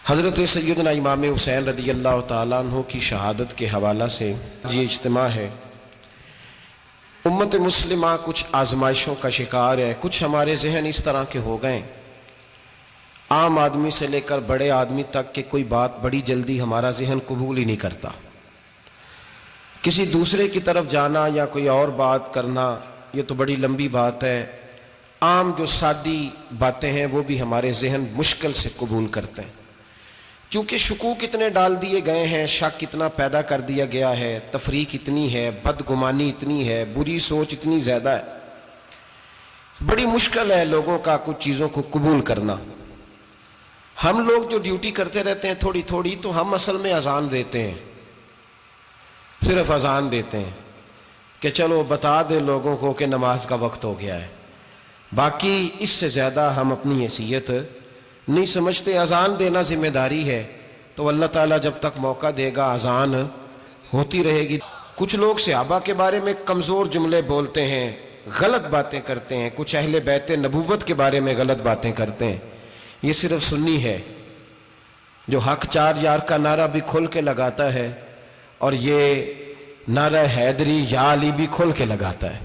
حضرت سیدنا امام حسین رضی اللہ تعالیٰ عنہ کی شہادت کے حوالہ سے یہ اجتماع ہے۔ امت مسلمہ کچھ آزمائشوں کا شکار ہے، کچھ ہمارے ذہن اس طرح کے ہو گئے، عام آدمی سے لے کر بڑے آدمی تک کہ کوئی بات بڑی جلدی ہمارا ذہن قبول ہی نہیں کرتا۔ کسی دوسرے کی طرف جانا یا کوئی اور بات کرنا یہ تو بڑی لمبی بات ہے، عام جو سادی باتیں ہیں وہ بھی ہمارے ذہن مشکل سے قبول کرتے ہیں، چونکہ شکوک اتنے ڈال دیے گئے ہیں، شک اتنا پیدا کر دیا گیا ہے، تفریق اتنی ہے، بدگمانی اتنی ہے، بری سوچ اتنی زیادہ ہے، بڑی مشکل ہے لوگوں کا کچھ چیزوں کو قبول کرنا۔ ہم لوگ جو ڈیوٹی کرتے رہتے ہیں تھوڑی تھوڑی، تو ہم اصل میں اذان دیتے ہیں، صرف اذان دیتے ہیں کہ چلو بتا دے لوگوں کو کہ نماز کا وقت ہو گیا ہے، باقی اس سے زیادہ ہم اپنی حیثیت نہیں سمجھتے۔ اذان دینا ذمہ داری ہے، تو اللہ تعالیٰ جب تک موقع دے گا اذان ہوتی رہے گی۔ کچھ لوگ صحابہ کے بارے میں کمزور جملے بولتے ہیں، غلط باتیں کرتے ہیں، کچھ اہل بیت نبوت کے بارے میں غلط باتیں کرتے ہیں۔ یہ صرف سنی ہے جو حق چار یار کا نعرہ بھی کھل کے لگاتا ہے، اور یہ نعرہ حیدری یا علی بھی کھل کے لگاتا ہے۔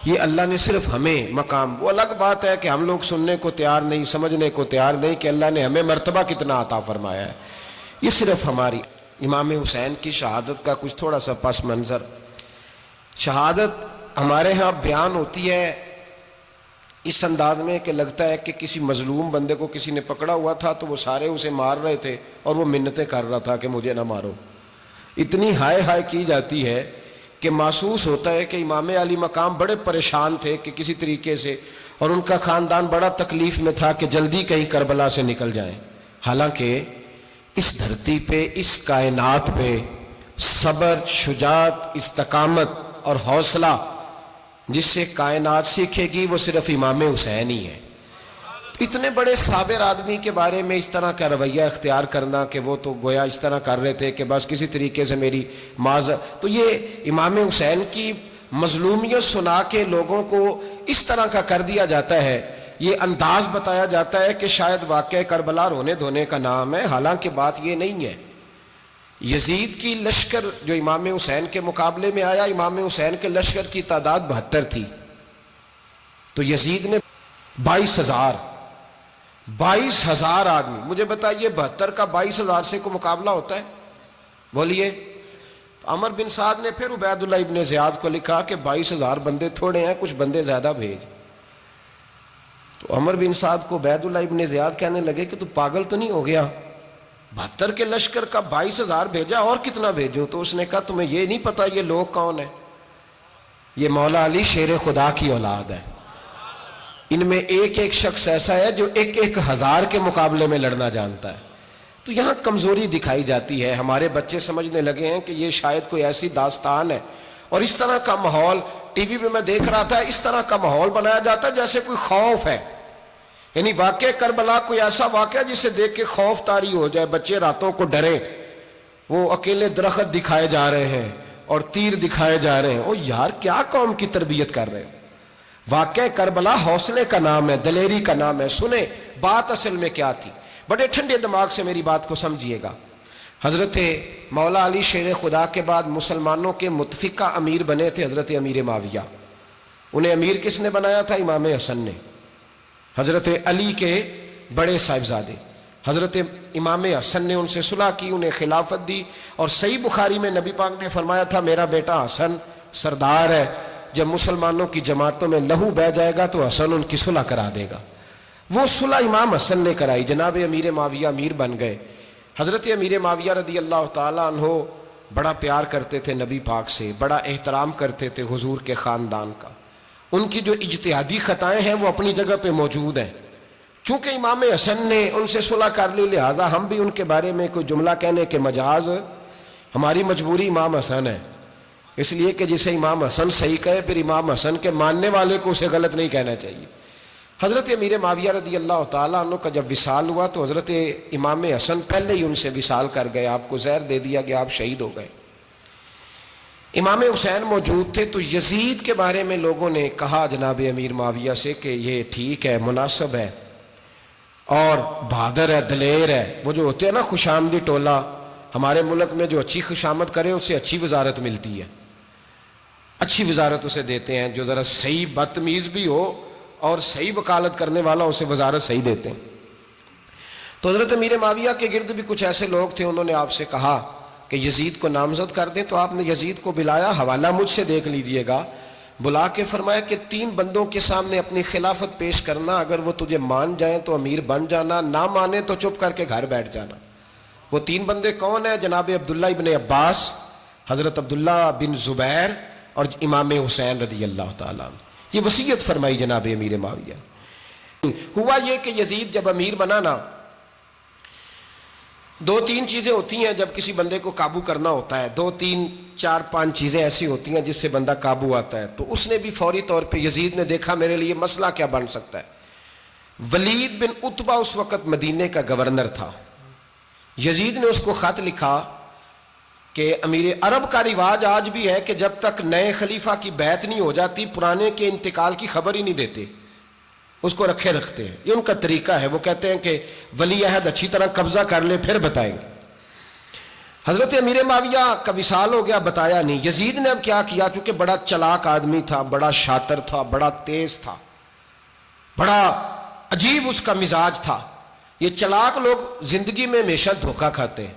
یہ اللہ نے صرف ہمیں مقام، وہ الگ بات ہے کہ ہم لوگ سننے کو تیار نہیں، سمجھنے کو تیار نہیں کہ اللہ نے ہمیں مرتبہ کتنا عطا فرمایا ہے۔ یہ صرف ہماری امام حسین کی شہادت کا کچھ تھوڑا سا پس منظر۔ شہادت ہمارے ہاں بیان ہوتی ہے اس انداز میں کہ لگتا ہے کہ کسی مظلوم بندے کو کسی نے پکڑا ہوا تھا تو وہ سارے اسے مار رہے تھے اور وہ منتیں کر رہا تھا کہ مجھے نہ مارو۔ اتنی ہائے ہائے کی جاتی ہے کہ محسوس ہوتا ہے کہ امام علی مقام بڑے پریشان تھے کہ کسی طریقے سے، اور ان کا خاندان بڑا تکلیف میں تھا کہ جلدی کہیں کربلا سے نکل جائیں۔ حالانکہ اس دھرتی پہ، اس کائنات پہ صبر، شجاعت، استقامت اور حوصلہ جس سے کائنات سیکھے گی وہ صرف امام حسین ہی ہے۔ اتنے بڑے صابر آدمی کے بارے میں اس طرح کا رویہ اختیار کرنا کہ وہ تو گویا اس طرح کر رہے تھے کہ بس کسی طریقے سے میری تو یہ امام حسین کی مظلومیت سنا کے لوگوں کو اس طرح کا کر دیا جاتا ہے، یہ انداز بتایا جاتا ہے کہ شاید واقعہ کربلا رونے دھونے کا نام ہے، حالانکہ بات یہ نہیں ہے۔ یزید کی لشکر جو امام حسین کے مقابلے میں آیا، امام حسین کے لشکر کی تعداد 72 تھی، تو یزید نے 22,000 آدمی، مجھے بتائیے 72 کا 22,000 سے کو مقابلہ ہوتا ہے؟ بولیے۔ عمر بن سعد نے پھر عبید اللہ ابن زیاد کو لکھا کہ 22,000 بندے تھوڑے ہیں، کچھ بندے زیادہ بھیج۔ تو عمر بن سعد کو عبید اللہ ابن زیاد کہنے لگے کہ تو پاگل تو نہیں ہو گیا، 72 کے لشکر کا 22,000 بھیجا، اور کتنا بھیجوں؟ تو اس نے کہا تمہیں یہ نہیں پتا یہ لوگ کون ہیں؟ یہ مولا علی شیر خدا کی اولاد ہے، ان میں ایک ایک شخص ایسا ہے جو 1,000 کے مقابلے میں لڑنا جانتا ہے۔ تو یہاں کمزوری دکھائی جاتی ہے، ہمارے بچے سمجھنے لگے ہیں کہ یہ شاید کوئی ایسی داستان ہے، اور اس طرح کا ماحول ٹی وی پہ میں دیکھ رہا تھا، اس طرح کا ماحول بنایا جاتا ہے جیسے کوئی خوف ہے، یعنی واقعہ کربلا کوئی ایسا واقعہ جسے دیکھ کے خوف طاری ہو جائے، بچے راتوں کو ڈرے، وہ اکیلے درخت دکھائے جا رہے ہیں اور تیر دکھائے جا رہے ہیں۔ او یار کیا قوم کی تربیت کر رہے ہیں؟ واقعہ کربلا حوصلے کا نام ہے، دلیری کا نام ہے۔ سنیں بات اصل میں کیا تھی، بڑے ٹھنڈے دماغ سے میری بات کو سمجھیے گا۔ حضرت مولا علی شیر خدا کے بعد مسلمانوں کے متفقہ امیر بنے تھے حضرت امیر معاویہ۔ انہیں امیر کس نے بنایا تھا؟ امام حسن نے، حضرت علی کے بڑے صاحبزادے۔ حضرت امام حسن نے ان سے صلح کی، انہیں خلافت دی، اور صحیح بخاری میں نبی پاک نے فرمایا تھا میرا بیٹا حسن سردار ہے، جب مسلمانوں کی جماعتوں میں لہو بہہ جائے گا تو حسن ان کی صلح کرا دے گا۔ وہ صلح امام حسن نے کرائی، جناب امیر معاویہ امیر بن گئے۔ حضرت امیر معاویہ رضی اللہ تعالیٰ عنہ بڑا پیار کرتے تھے نبی پاک سے، بڑا احترام کرتے تھے حضور کے خاندان کا۔ ان کی جو اجتہادی خطائیں ہیں وہ اپنی جگہ پہ موجود ہیں، چونکہ امام حسن نے ان سے صلح کر لی، لہذا ہم بھی ان کے بارے میں کوئی جملہ کہنے کے مجاز، ہماری مجبوری امام حسن ہے، اس لیے کہ جسے امام حسن صحیح کہے پھر امام حسن کے ماننے والے کو اسے غلط نہیں کہنا چاہیے۔ حضرت امیر معاویہ رضی اللہ تعالیٰ عنہ کا جب وصال ہوا تو حضرت امام حسن پہلے ہی ان سے وصال کر گئے، آپ کو زہر دے دیا گیا، آپ شہید ہو گئے۔ امام حسین موجود تھے، تو یزید کے بارے میں لوگوں نے کہا جناب امیر معاویہ سے کہ یہ ٹھیک ہے، مناسب ہے، اور بہادر ہے، دلیر ہے. وہ جو ہوتے ہیں نا خوش آمدی ٹولہ، ہمارے ملک میں جو اچھی خوشامد کرے اسے اچھی وزارت ملتی ہے، اچھی وزارت اسے دیتے ہیں. جو ذرا صحیح بدتمیز بھی ہو اور صحیح وکالت کرنے والا اسے وزارت صحیح دیتے ہیں. تو حضرت امیر معاویہ کے گرد بھی کچھ ایسے لوگ تھے، انہوں نے آپ سے کہا کہ یزید کو نامزد کر دیں. تو آپ نے یزید کو بلایا، حوالہ مجھ سے دیکھ لیجئے گا. بلا کے فرمایا کہ 3 بندوں کے سامنے اپنی خلافت پیش کرنا، اگر وہ تجھے مان جائیں تو امیر بن جانا، نہ مانے تو چپ کر کے گھر بیٹھ جانا. وہ 3 بندے کون ہیں؟ جناب عبداللہ ابن عباس، حضرت عبداللہ بن زبیر اور امام حسین رضی اللہ تعالیٰ عنہ. یہ وصیت فرمائی جناب امیر معاویہ. ہوا یہ کہ یزید جب امیر بنا نا، 2-3 چیزیں ہوتی ہیں جب کسی بندے کو قابو کرنا ہوتا ہے، 2-3 4-5 چیزیں ایسی ہوتی ہیں جس سے بندہ قابو آتا ہے. تو اس نے بھی فوری طور پہ، یزید نے دیکھا میرے لیے مسئلہ کیا بن سکتا ہے. ولید بن عتبہ اس وقت مدینے کا گورنر تھا. یزید نے اس کو خط لکھا کہ امیر عرب کا رواج آج بھی ہے کہ جب تک نئے خلیفہ کی بیعت نہیں ہو جاتی پرانے کے انتقال کی خبر ہی نہیں دیتے، اس کو رکھے رکھتے ہیں. یہ ان کا طریقہ ہے. وہ کہتے ہیں کہ ولی عہد اچھی طرح قبضہ کر لے پھر بتائیں گے. حضرت امیر معاویہ کا وصال ہو گیا، بتایا نہیں. یزید نے اب کیا کیا، چونکہ بڑا چلاک آدمی تھا، بڑا شاطر تھا، بڑا تیز تھا، بڑا عجیب اس کا مزاج تھا. یہ چلاک لوگ زندگی میں ہمیشہ دھوکہ کھاتے ہیں.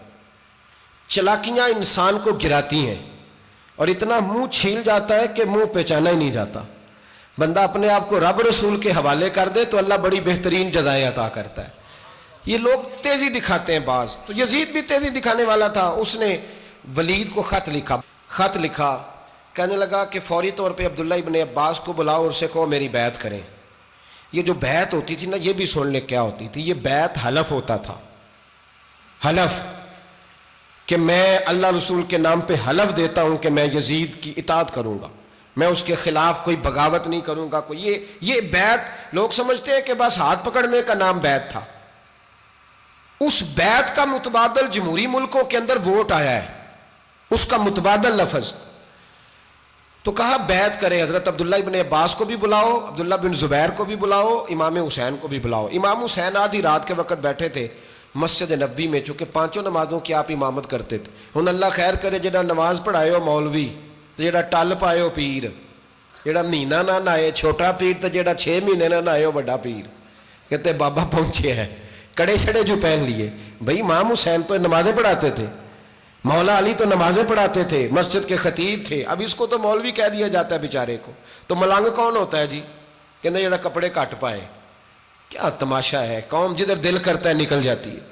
چلاکیاں انسان کو گراتی ہیں اور اتنا منہ چھیل جاتا ہے کہ منہ پہچانا ہی نہیں جاتا. بندہ اپنے آپ کو رب رسول کے حوالے کر دے تو اللہ بڑی بہترین جزائیں عطا کرتا ہے. یہ لوگ تیزی دکھاتے ہیں بعض. تو یزید بھی تیزی دکھانے والا تھا. اس نے ولید کو خط لکھا کہنے لگا کہ فوری طور پہ عبداللہ ابن عباس کو بلاؤ اور اسے کہو میری بیعت کریں. یہ جو بیعت ہوتی تھی نا، یہ بھی سن لے کیا ہوتی تھی. یہ بیعت حلف ہوتا تھا. حلف کہ میں اللہ رسول کے نام پہ حلف دیتا ہوں کہ میں یزید کی اطاعت کروں گا، میں اس کے خلاف کوئی بغاوت نہیں کروں گا. یہ بیعت لوگ سمجھتے ہیں کہ بس ہاتھ پکڑنے کا نام بیعت تھا. اس بیعت کا متبادل جمہوری ملکوں کے اندر ووٹ آیا ہے، اس کا متبادل لفظ. تو کہا بیعت کرے. حضرت عبداللہ ابن عباس کو بھی بلاؤ، عبداللہ بن زبیر کو بھی بلاؤ، امام حسین کو بھی بلاؤ. امام حسین آدھی رات کے وقت بیٹھے تھے مسجد نبوی میں، چونکہ 5 نمازوں کی آپ امامت کرتے تھے. ہن اللہ خیر کرے جڑا نماز پڑھائے ہو مولوی تو جڑا ٹل پائے ہو پیر، جڑا مہینہ نہ نہائے چھوٹا پیر تو جڑا 6 مہینے نہ نہائے ہو بڑا پیر. کہتے بابا پہنچے ہیں، کڑے چھڑے جو پہن لیے. بھئی امام حسین تو نمازیں پڑھاتے تھے، مولا علی تو نمازیں پڑھاتے تھے، مسجد کے خطیب تھے. اب اس کو تو مولوی کہہ دیا جاتا ہے بیچارے کو. تو ملنگ کون ہوتا ہے جی؟ کہتے جڑا کپڑے کٹ پائے. کیا تماشا ہے، قوم جدھر دل کرتا ہے نکل جاتی ہے.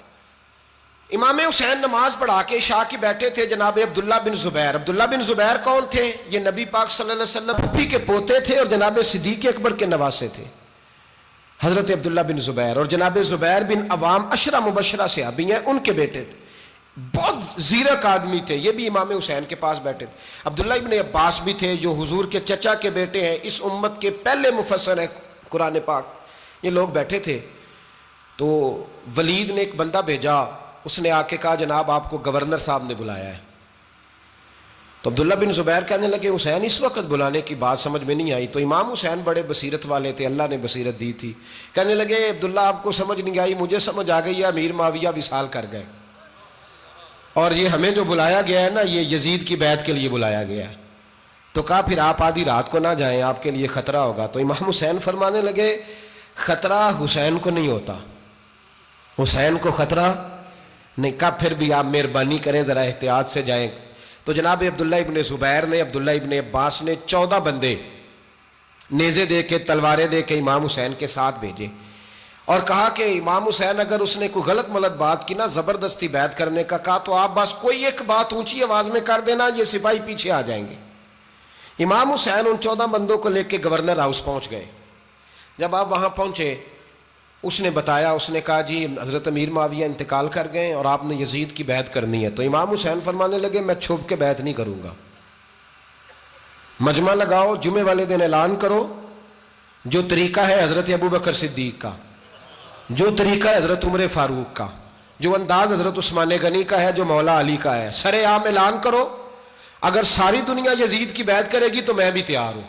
امام حسین نماز پڑھا کے عشاء کی بیٹھے تھے جناب عبداللہ بن زبیر. عبداللہ بن زبیر کون تھے؟ یہ نبی پاک صلی اللہ علیہ وسلم پھپھی کے پوتے تھے اور جناب صدیق اکبر کے نواسے تھے. حضرت عبداللہ بن زبیر اور جناب زبیر بن عوام عشرہ مبشرہ صحابی ہیں، ان کے بیٹے تھے. بہت زیرک آدمی تھے. یہ بھی امام حسین کے پاس بیٹھے تھے. عبداللہ ابن عباس بھی تھے جو حضور کے چچا کے بیٹے ہیں، اس امت کے پہلے مفسر ہیں قرآن پاک. یہ لوگ بیٹھے تھے. تو ولید نے ایک بندہ بھیجا، اس نے آ کے کہا جناب آپ کو گورنر صاحب نے بلایا ہے. تو عبداللہ بن زبیر کہنے لگے حسین اس وقت بلانے کی بات سمجھ میں نہیں آئی. تو امام حسین بڑے بصیرت والے تھے، اللہ نے بصیرت دی تھی. کہنے لگے عبداللہ آپ کو سمجھ نہیں آئی، مجھے سمجھ آ گئی ہے، امیر معاویہ وصال کر گئے اور یہ ہمیں جو بلایا گیا ہے نا، یہ یزید کی بیعت کے لیے بلایا گیا ہے. تو کہا پھر آپ آدھی رات کو نہ جائیں، آپ کے لیے خطرہ ہوگا. تو امام حسین فرمانے لگے خطرہ حسین کو نہیں ہوتا، حسین کو خطرہ نہیں. کہا پھر بھی آپ مہربانی کریں ذرا احتیاط سے جائیں. تو جناب عبداللہ ابن زبیر نے، عبداللہ ابن عباس نے 14 بندے نیزے دے کے، تلواریں دے کے امام حسین کے ساتھ بھیجے اور کہا کہ امام حسین اگر اس نے کوئی غلط ملت بات کی نا، زبردستی بیعت کرنے کا کہا، تو آپ بس کوئی ایک بات اونچی آواز میں کر دینا، یہ سپاہی پیچھے آ جائیں گے. امام حسین ان 14 بندوں کو لے کے گورنر ہاؤس پہنچ گئے. جب آپ وہاں پہنچے اس نے بتایا، اس نے کہا جی حضرت امیر معاویہ انتقال کر گئے اور آپ نے یزید کی بیعت کرنی ہے. تو امام حسین فرمانے لگے میں چھپ کے بیعت نہیں کروں گا. مجمع لگاؤ، جمعے والے دن اعلان کرو. جو طریقہ ہے حضرت ابو بکر صدیق کا، جو طریقہ ہے حضرت عمر فاروق کا، جو انداز حضرت عثمان غنی کا ہے، جو مولا علی کا ہے، سر عام اعلان کرو. اگر ساری دنیا یزید کی بیعت کرے گی تو میں بھی تیار ہوں.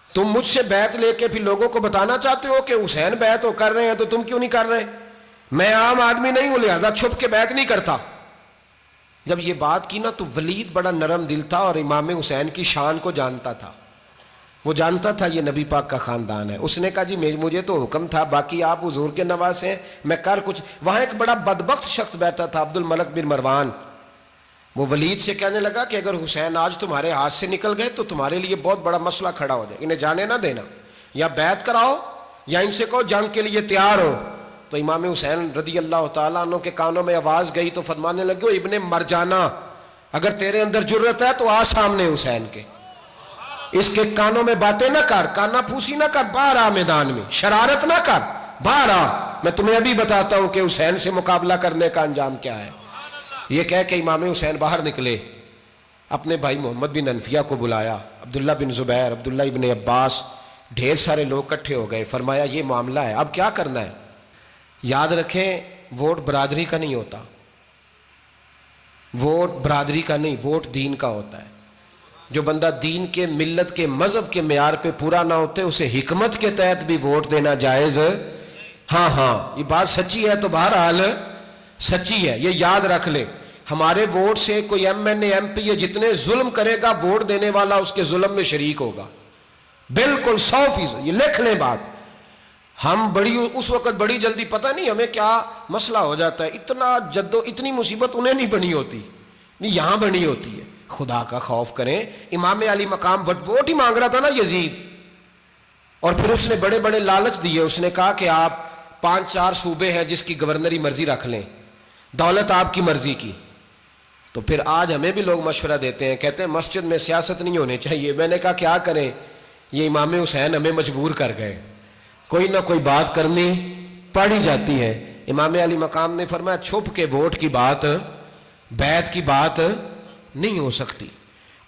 تم مجھ سے بیعت لے کے پھر لوگوں کو بتانا چاہتے ہو کہ حسین بیعت کر رہے ہیں تو تم کیوں نہیں کر رہے؟ میں عام آدمی نہیں ہوں لہذا چھپ کے بیعت نہیں کرتا. جب یہ بات کی نا تو ولید بڑا نرم دل تھا اور امام حسین کی شان کو جانتا تھا. وہ جانتا تھا یہ نبی پاک کا خاندان ہے. اس نے کہا جی مجھے تو حکم تھا، باقی آپ حضور کے نواز ہیں، میں کر کچھ. وہاں ایک بڑا بدبخت شخص بیٹھا تھا، عبد الملک بن مروان. وہ ولید سے کہنے لگا کہ اگر حسین آج تمہارے ہاتھ سے نکل گئے تو تمہارے لیے بہت بڑا مسئلہ کھڑا ہو جائے، انہیں جانے نہ دینا، یا بیعت کراؤ یا ان سے کہو جنگ کے لیے تیار ہو. تو امام حسین رضی اللہ تعالیٰ عنہ کے کانوں میں آواز گئی تو فرمانے لگے ابن مرجانہ، اگر تیرے اندر جرت ہے تو آ سامنے حسین کے، اس کے کانوں میں باتیں نہ کر، کانا پھوسی نہ کر، باہر آ میدان میں، شرارت نہ کر، باہر آ، میں تمہیں ابھی بتاتا ہوں کہ حسین سے مقابلہ کرنے کا انجام کیا ہے. یہ کہہ کہ امام حسین باہر نکلے، اپنے بھائی محمد بن انفیہ کو بلایا، عبداللہ بن زبیر، عبداللہ ابن عباس، ڈھیر سارے لوگ اکٹھے ہو گئے. فرمایا یہ معاملہ ہے، اب کیا کرنا ہے. یاد رکھیں ووٹ برادری کا نہیں ہوتا، ووٹ برادری کا نہیں، ووٹ دین کا ہوتا ہے. جو بندہ دین کے، ملت کے، مذہب کے معیار پہ پورا نہ ہوتے اسے حکمت کے تحت بھی ووٹ دینا جائز. ہاں یہ بات سچی ہے تو بہرحال سچی ہے، یہ یاد رکھ لے. ہمارے ووٹ سے کوئی ایم این اے، ایم پی اے جتنے ظلم کرے گا، ووٹ دینے والا اس کے ظلم میں شریک ہوگا، بالکل 100%. یہ لکھ لیں بات. ہم اس وقت بڑی جلدی، پتہ نہیں ہمیں کیا مسئلہ ہو جاتا ہے، اتنا اتنی مصیبت انہیں نہیں بنی ہوتی، نہیں یہاں بنی ہوتی ہے. خدا کا خوف کریں. امام علی مقام ووٹ ہی مانگ رہا تھا نا یزید، اور پھر اس نے بڑے بڑے لالچ دیے. اس نے کہا کہ آپ 5-4 صوبے ہیں جس کی گورنری مرضی رکھ لیں، دولت آپ کی مرضی کی. تو پھر آج ہمیں بھی لوگ مشورہ دیتے ہیں، کہتے ہیں مسجد میں سیاست نہیں ہونی چاہیے. میں نے کہا کیا کریں، یہ امام حسین ہمیں مجبور کر گئے، کوئی نہ کوئی بات کرنی پڑ ہی جاتی ہے. امام علی مقام نے فرمایا چھپ کے ووٹ کی بات، بیعت کی بات نہیں ہو سکتی.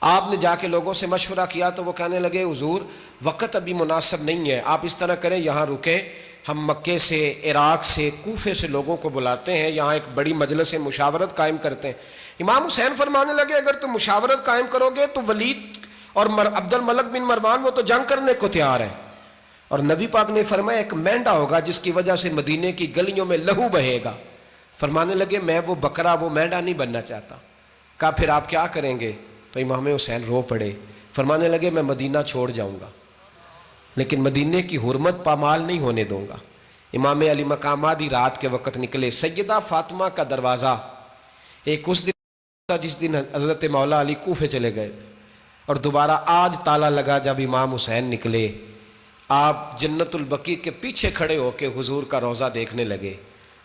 آپ نے جا کے لوگوں سے مشورہ کیا تو وہ کہنے لگے حضور وقت ابھی مناسب نہیں ہے، آپ اس طرح کریں یہاں رکیں، ہم مکے سے، عراق سے، کوفے سے لوگوں کو بلاتے ہیں، یہاں ایک بڑی مجلس مشاورت قائم کرتے ہیں. امام حسین فرمانے لگے اگر تم مشاورت قائم کرو گے تو ولید اور عبد الملک بن مروان وہ تو جنگ کرنے کو تیار ہیں، اور نبی پاک نے فرمایا ایک مینڈا ہوگا جس کی وجہ سے مدینے کی گلیوں میں لہو بہے گا. فرمانے لگے میں وہ بکرا، وہ مینڈا نہیں بننا چاہتا. کہا پھر آپ کیا کریں گے؟ تو امام حسین رو پڑے. فرمانے لگے میں مدینہ چھوڑ جاؤں گا لیکن مدینے کی حرمت پامال نہیں ہونے دوں گا. امام علی مقام آدھی رات کے وقت نکلے. سیدہ فاطمہ کا دروازہ ایک اس دن تھا جس دن حضرت مولا علی کوفے چلے گئے تھے، اور دوبارہ آج تالا لگا جب امام حسین نکلے. آپ جنت البقیع کے پیچھے کھڑے ہو کے حضور کا روضہ دیکھنے لگے.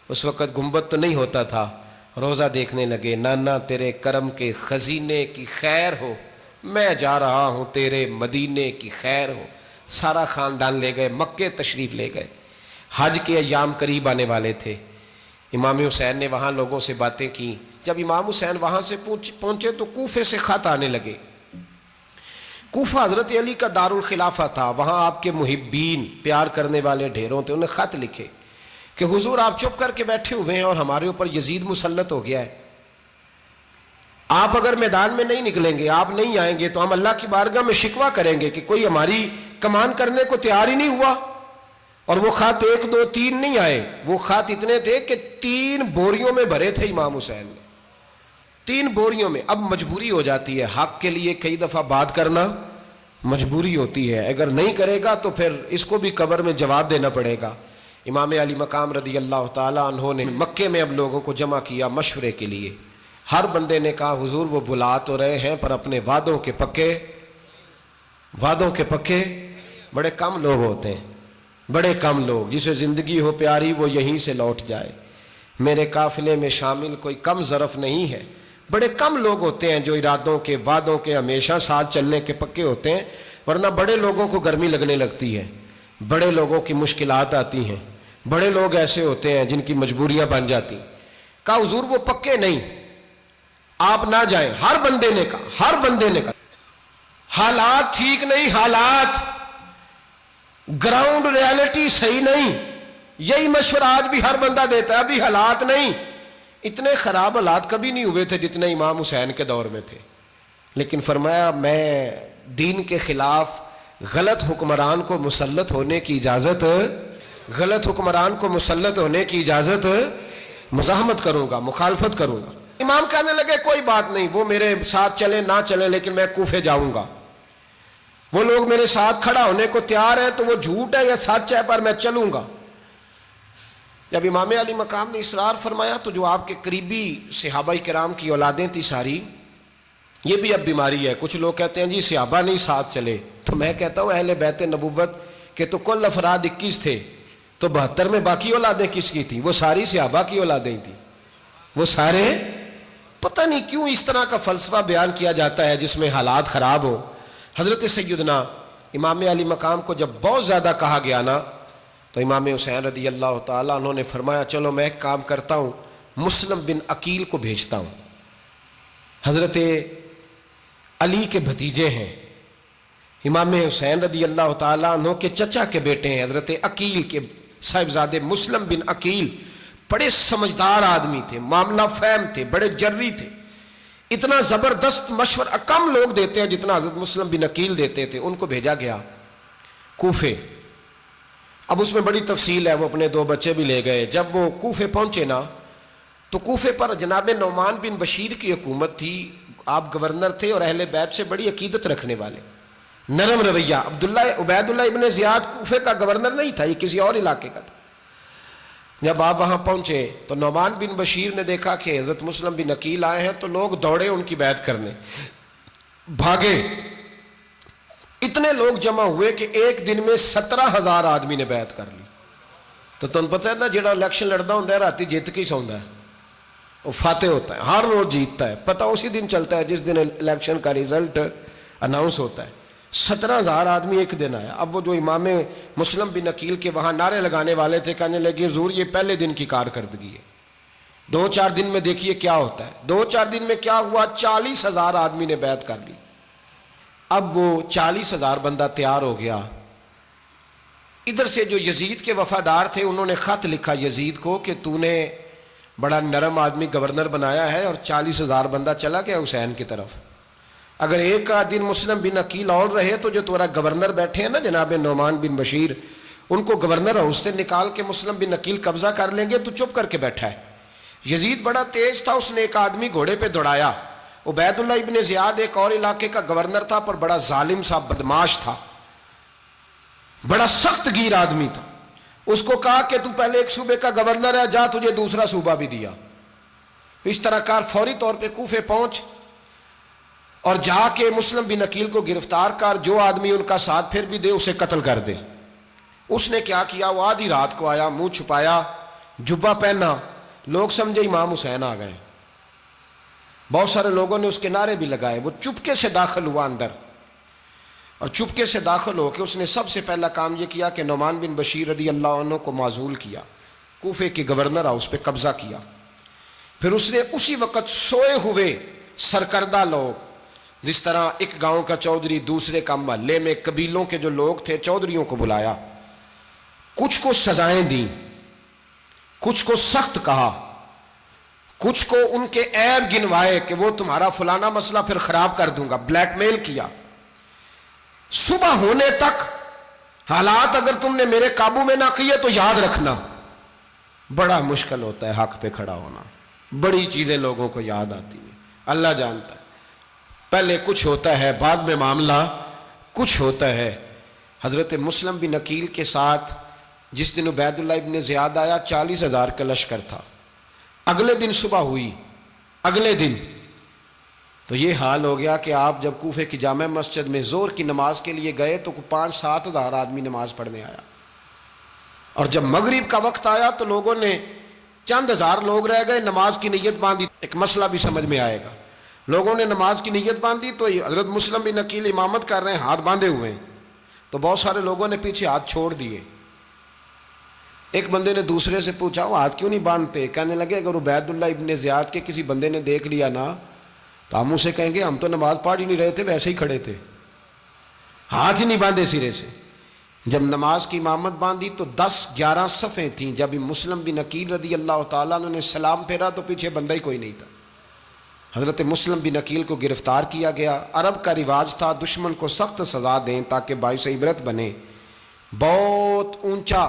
اس وقت گنبد تو نہیں ہوتا تھا، روضہ دیکھنے لگے. نانا تیرے کرم کے خزینے کی خیر ہو، میں جا رہا ہوں تیرے مدینے کی خیر ہو. سارا خاندان لے گئے، مکے تشریف لے گئے. حج کے ایام قریب آنے والے تھے. امام حسین نے وہاں لوگوں سے باتیں کی. جب امام حسین وہاں سے پہنچے تو کوفے سے خط آنے لگے. کوفہ حضرت علی کا دارالخلافہ تھا، وہاں آپ کے محبین، پیار کرنے والے ڈھیروں تھے. انہیں خط لکھے کہ حضور آپ چپ کر کے بیٹھے ہوئے ہیں اور ہمارے اوپر یزید مسلط ہو گیا ہے. آپ اگر میدان میں نہیں نکلیں گے، آپ نہیں آئیں گے تو ہم اللہ کی بارگاہ میں شکوہ کریں گے کہ کوئی ہماری کمان کرنے کو تیار ہی نہیں ہوا. اور وہ خط 1 2 3 نہیں آئے، وہ خط اتنے تھے کہ 3 بوریوں میں بھرے تھے امام حسین نے، 3 بوریوں میں. اب مجبوری ہو جاتی ہے، حق کے لیے کئی دفعہ بات کرنا مجبوری ہوتی ہے. اگر نہیں کرے گا تو پھر اس کو بھی قبر میں جواب دینا پڑے گا. امام علی مقام رضی اللہ تعالیٰ عنہ نے مکے میں اب لوگوں کو جمع کیا مشورے کے لیے. ہر بندے نے کہا حضور وہ بلا تو رہے ہیں پر اپنے وعدوں کے پکے. بڑے کم لوگ ہوتے ہیں، بڑے کم لوگ، جسے زندگی ہو پیاری وہ یہیں سے لوٹ جائے. میرے قافلے میں شامل کوئی کم ظرف نہیں ہے. بڑے کم لوگ ہوتے ہیں جو ارادوں کے، وعدوں کے ہمیشہ ساتھ چلنے کے پکے ہوتے ہیں، ورنہ بڑے لوگوں کو گرمی لگنے لگتی ہے، بڑے لوگوں کی مشکلات آتی ہیں، بڑے لوگ ایسے ہوتے ہیں جن کی مجبوریاں بن جاتی. کہا حضور وہ پکے نہیں، آپ نہ جائیں. ہر بندے نے کہا حالات ٹھیک نہیں، حالات گراؤنڈ ریالٹی صحیح نہیں. یہی مشورہ آج بھی ہر بندہ دیتا ہے، ابھی حالات نہیں. اتنے خراب حالات کبھی نہیں ہوئے تھے جتنے امام حسین کے دور میں تھے. لیکن فرمایا میں دین کے خلاف غلط حکمران کو مسلط ہونے کی اجازت غلط حکمران کو مسلط ہونے کی اجازت مزاحمت کروں گا، مخالفت کروں گا۔ امام کہنے لگے کوئی بات نہیں، وہ میرے ساتھ چلے نہ چلے لیکن میں کوفے جاؤں گا، وہ لوگ میرے ساتھ کھڑا ہونے کو تیار ہے تو وہ جھوٹ ہے یا سچ ہے پر میں چلوں گا۔ جب امام علی مقام نے اصرار فرمایا تو جو آپ کے قریبی صحابہ کرام کی اولادیں تھی ساری، یہ بھی اب بیماری ہے، کچھ لوگ کہتے ہیں جی صحابہ نہیں ساتھ چلے، تو میں کہتا ہوں اہل بیت نبوت کے تو کل افراد 21 تھے، تو 72 میں باقی اولادیں کس کی تھیں؟ وہ ساری صحابہ کی اولادیں تھیں، وہ سارے، پتہ نہیں کیوں اس طرح کا فلسفہ بیان کیا جاتا ہے جس میں حالات خراب ہو۔ حضرت سیدنا امام علی مقام کو جب بہت زیادہ کہا گیا نا تو امام حسین رضی اللہ تعالیٰ انہوں نے فرمایا چلو میں ایک کام کرتا ہوں، مسلم بن عقیل کو بھیجتا ہوں، حضرت علی کے بھتیجے ہیں، امام حسین رضی اللہ تعالیٰ عنہ کے چچا کے بیٹے ہیں، حضرت عقیل کے صاحبزادے مسلم بن عقیل، بڑے سمجھدار آدمی تھے، معاملہ فہم تھے، بڑے جری تھے، اتنا زبردست مشورہ کم لوگ دیتے ہیں جتنا حضرت مسلم بن عقیل دیتے تھے۔ ان کو بھیجا گیا کوفے۔ اب اس میں بڑی تفصیل ہے، وہ اپنے 2 بچے بھی لے گئے۔ جب وہ کوفے پہنچے نا تو کوفے پر جناب نعمان بن بشیر کی حکومت تھی، آپ گورنر تھے اور اہل بیت سے بڑی عقیدت رکھنے والے، نرم رویہ۔ عبید اللہ ابن زیاد کوفے کا گورنر نہیں تھا، یہ کسی اور علاقے کا تھا۔ جب آپ وہاں پہنچے تو نعمان بن بشیر نے دیکھا کہ حضرت مسلم بن عقیل آئے ہیں تو لوگ دوڑے ان کی بیعت کرنے، بھاگے، اتنے لوگ جمع ہوئے کہ ایک دن میں 17,000 آدمی نے بیعت کر لی۔ تو تم پتہ ہے نا جڑا الیکشن لڑتا ہوں راتی جیت کے ہی سوندا ہے، وہ فاتح ہوتا ہے، ہر روز جیتتا ہے، پتہ اسی دن چلتا ہے جس دن الیکشن کا ریزلٹ اناؤنس ہوتا ہے۔ 17,000 آدمی ایک دن آیا۔ اب وہ جو امام مسلم بن عقیل کے وہاں نعرے لگانے والے تھے کہنے لگے حضور یہ پہلے دن کی کارکردگی ہے، 2-4 دن میں دیکھیے کیا ہوتا ہے۔ 2-4 دن میں کیا ہوا، 40,000 آدمی نے بیعت کر لی۔ اب وہ 40,000 بندہ تیار ہو گیا۔ ادھر سے جو یزید کے وفادار تھے انہوں نے خط لکھا یزید کو کہ تو نے بڑا نرم آدمی گورنر بنایا ہے اور 40,000 بندہ چلا گیا حسین کی طرف، اگر ایک دن مسلم بن عقیل اور رہے تو جو تمہارا گورنر بیٹھے ہیں نا جناب نعمان بن بشیر، ان کو گورنر ہاؤس سے نکال کے مسلم بن عقیل قبضہ کر لیں گے، تو چپ کر کے بیٹھا ہے۔ یزید بڑا تیز تھا، اس نے ایک آدمی گھوڑے پہ دوڑایا۔ عبید اللہ ابن زیاد ایک اور علاقے کا گورنر تھا پر بڑا ظالم سا بدماش تھا، بڑا سخت گیر آدمی تھا۔ اس کو کہا کہ تو پہلے ایک صوبے کا گورنر ہے، جا تجھے دوسرا صوبہ بھی دیا۔ اس طرح کار فوری طور پہ کوفے پہنچ اور جا کے مسلم بن عقیل کو گرفتار کر، جو آدمی ان کا ساتھ پھر بھی دے اسے قتل کر دے۔ اس نے کیا کیا، وہ آدھی رات کو آیا، منہ چھپایا، جبہ پہنا، لوگ سمجھے امام حسین آ گئے۔ بہت سارے لوگوں نے اس کے نعرے بھی لگائے۔ وہ چپکے سے داخل ہوا اندر، اور چپکے سے داخل ہو کے اس نے سب سے پہلا کام یہ کیا کہ نعمان بن بشیر رضی اللہ عنہ کو معزول کیا، کوفے کے گورنر ہاؤس پہ قبضہ کیا۔ پھر اس نے اسی وقت سوئے ہوئے سرکردہ لوگ، جس طرح ایک گاؤں کا چودھری دوسرے کا محلے میں قبیلوں کے جو لوگ تھے چودھریوں کو بلایا، کچھ کو سزائیں دیں، کچھ کو سخت کہا، کچھ کو ان کے عیب گنوائے کہ وہ تمہارا فلانا مسئلہ پھر خراب کر دوں گا، بلیک میل کیا۔ صبح ہونے تک حالات اگر تم نے میرے قابو میں نہ کیے تو یاد رکھنا بڑا مشکل ہوتا ہے حق پہ کھڑا ہونا، بڑی چیزیں لوگوں کو یاد آتی ہیں، اللہ جانتا ہے، پہلے کچھ ہوتا ہے بعد میں معاملہ کچھ ہوتا ہے۔ حضرت مسلم بن عقیل کے ساتھ جس دن عبید اللہ ابن زیاد آیا 40,000 کا لشکر تھا، اگلے دن صبح ہوئی، اگلے دن تو یہ حال ہو گیا کہ آپ جب کوفے کی جامع مسجد میں زور کی نماز کے لیے گئے تو 5-7 ہزار آدمی نماز پڑھنے آیا، اور جب مغرب کا وقت آیا تو لوگوں نے چند ہزار لوگ رہ گئے، نماز کی نیت باندھی۔ ایک مسئلہ بھی سمجھ میں آئے گا، لوگوں نے نماز کی نیت باندھی تو حضرت مسلم بن عقیل امامت کر رہے ہیں، ہاتھ باندھے ہوئے ہیں، تو بہت سارے لوگوں نے پیچھے ہاتھ چھوڑ دیے۔ ایک بندے نے دوسرے سے پوچھا وہ ہاتھ کیوں نہیں باندھتے؟ کہنے لگے اگر عبید اللہ ابن زیاد کے کسی بندے نے دیکھ لیا نا تو ہم اسے کہیں گے ہم تو نماز پڑھ ہی نہیں رہے تھے، ویسے ہی کھڑے تھے، ہاتھ ہی نہیں باندھے سرے سے۔ جب نماز کی امامت باندھی تو 10-11 صفیں تھیں۔ جب مسلم بن عقیل رضی اللہ تعالیٰ عنہ نے سلام پھیرا تو پیچھے بندہ ہی کوئی نہیں تھا۔ حضرت مسلم بن عقیل کو گرفتار کیا گیا۔ عرب کا رواج تھا دشمن کو سخت سزا دیں تاکہ باعث عبرت بنے۔ بہت اونچا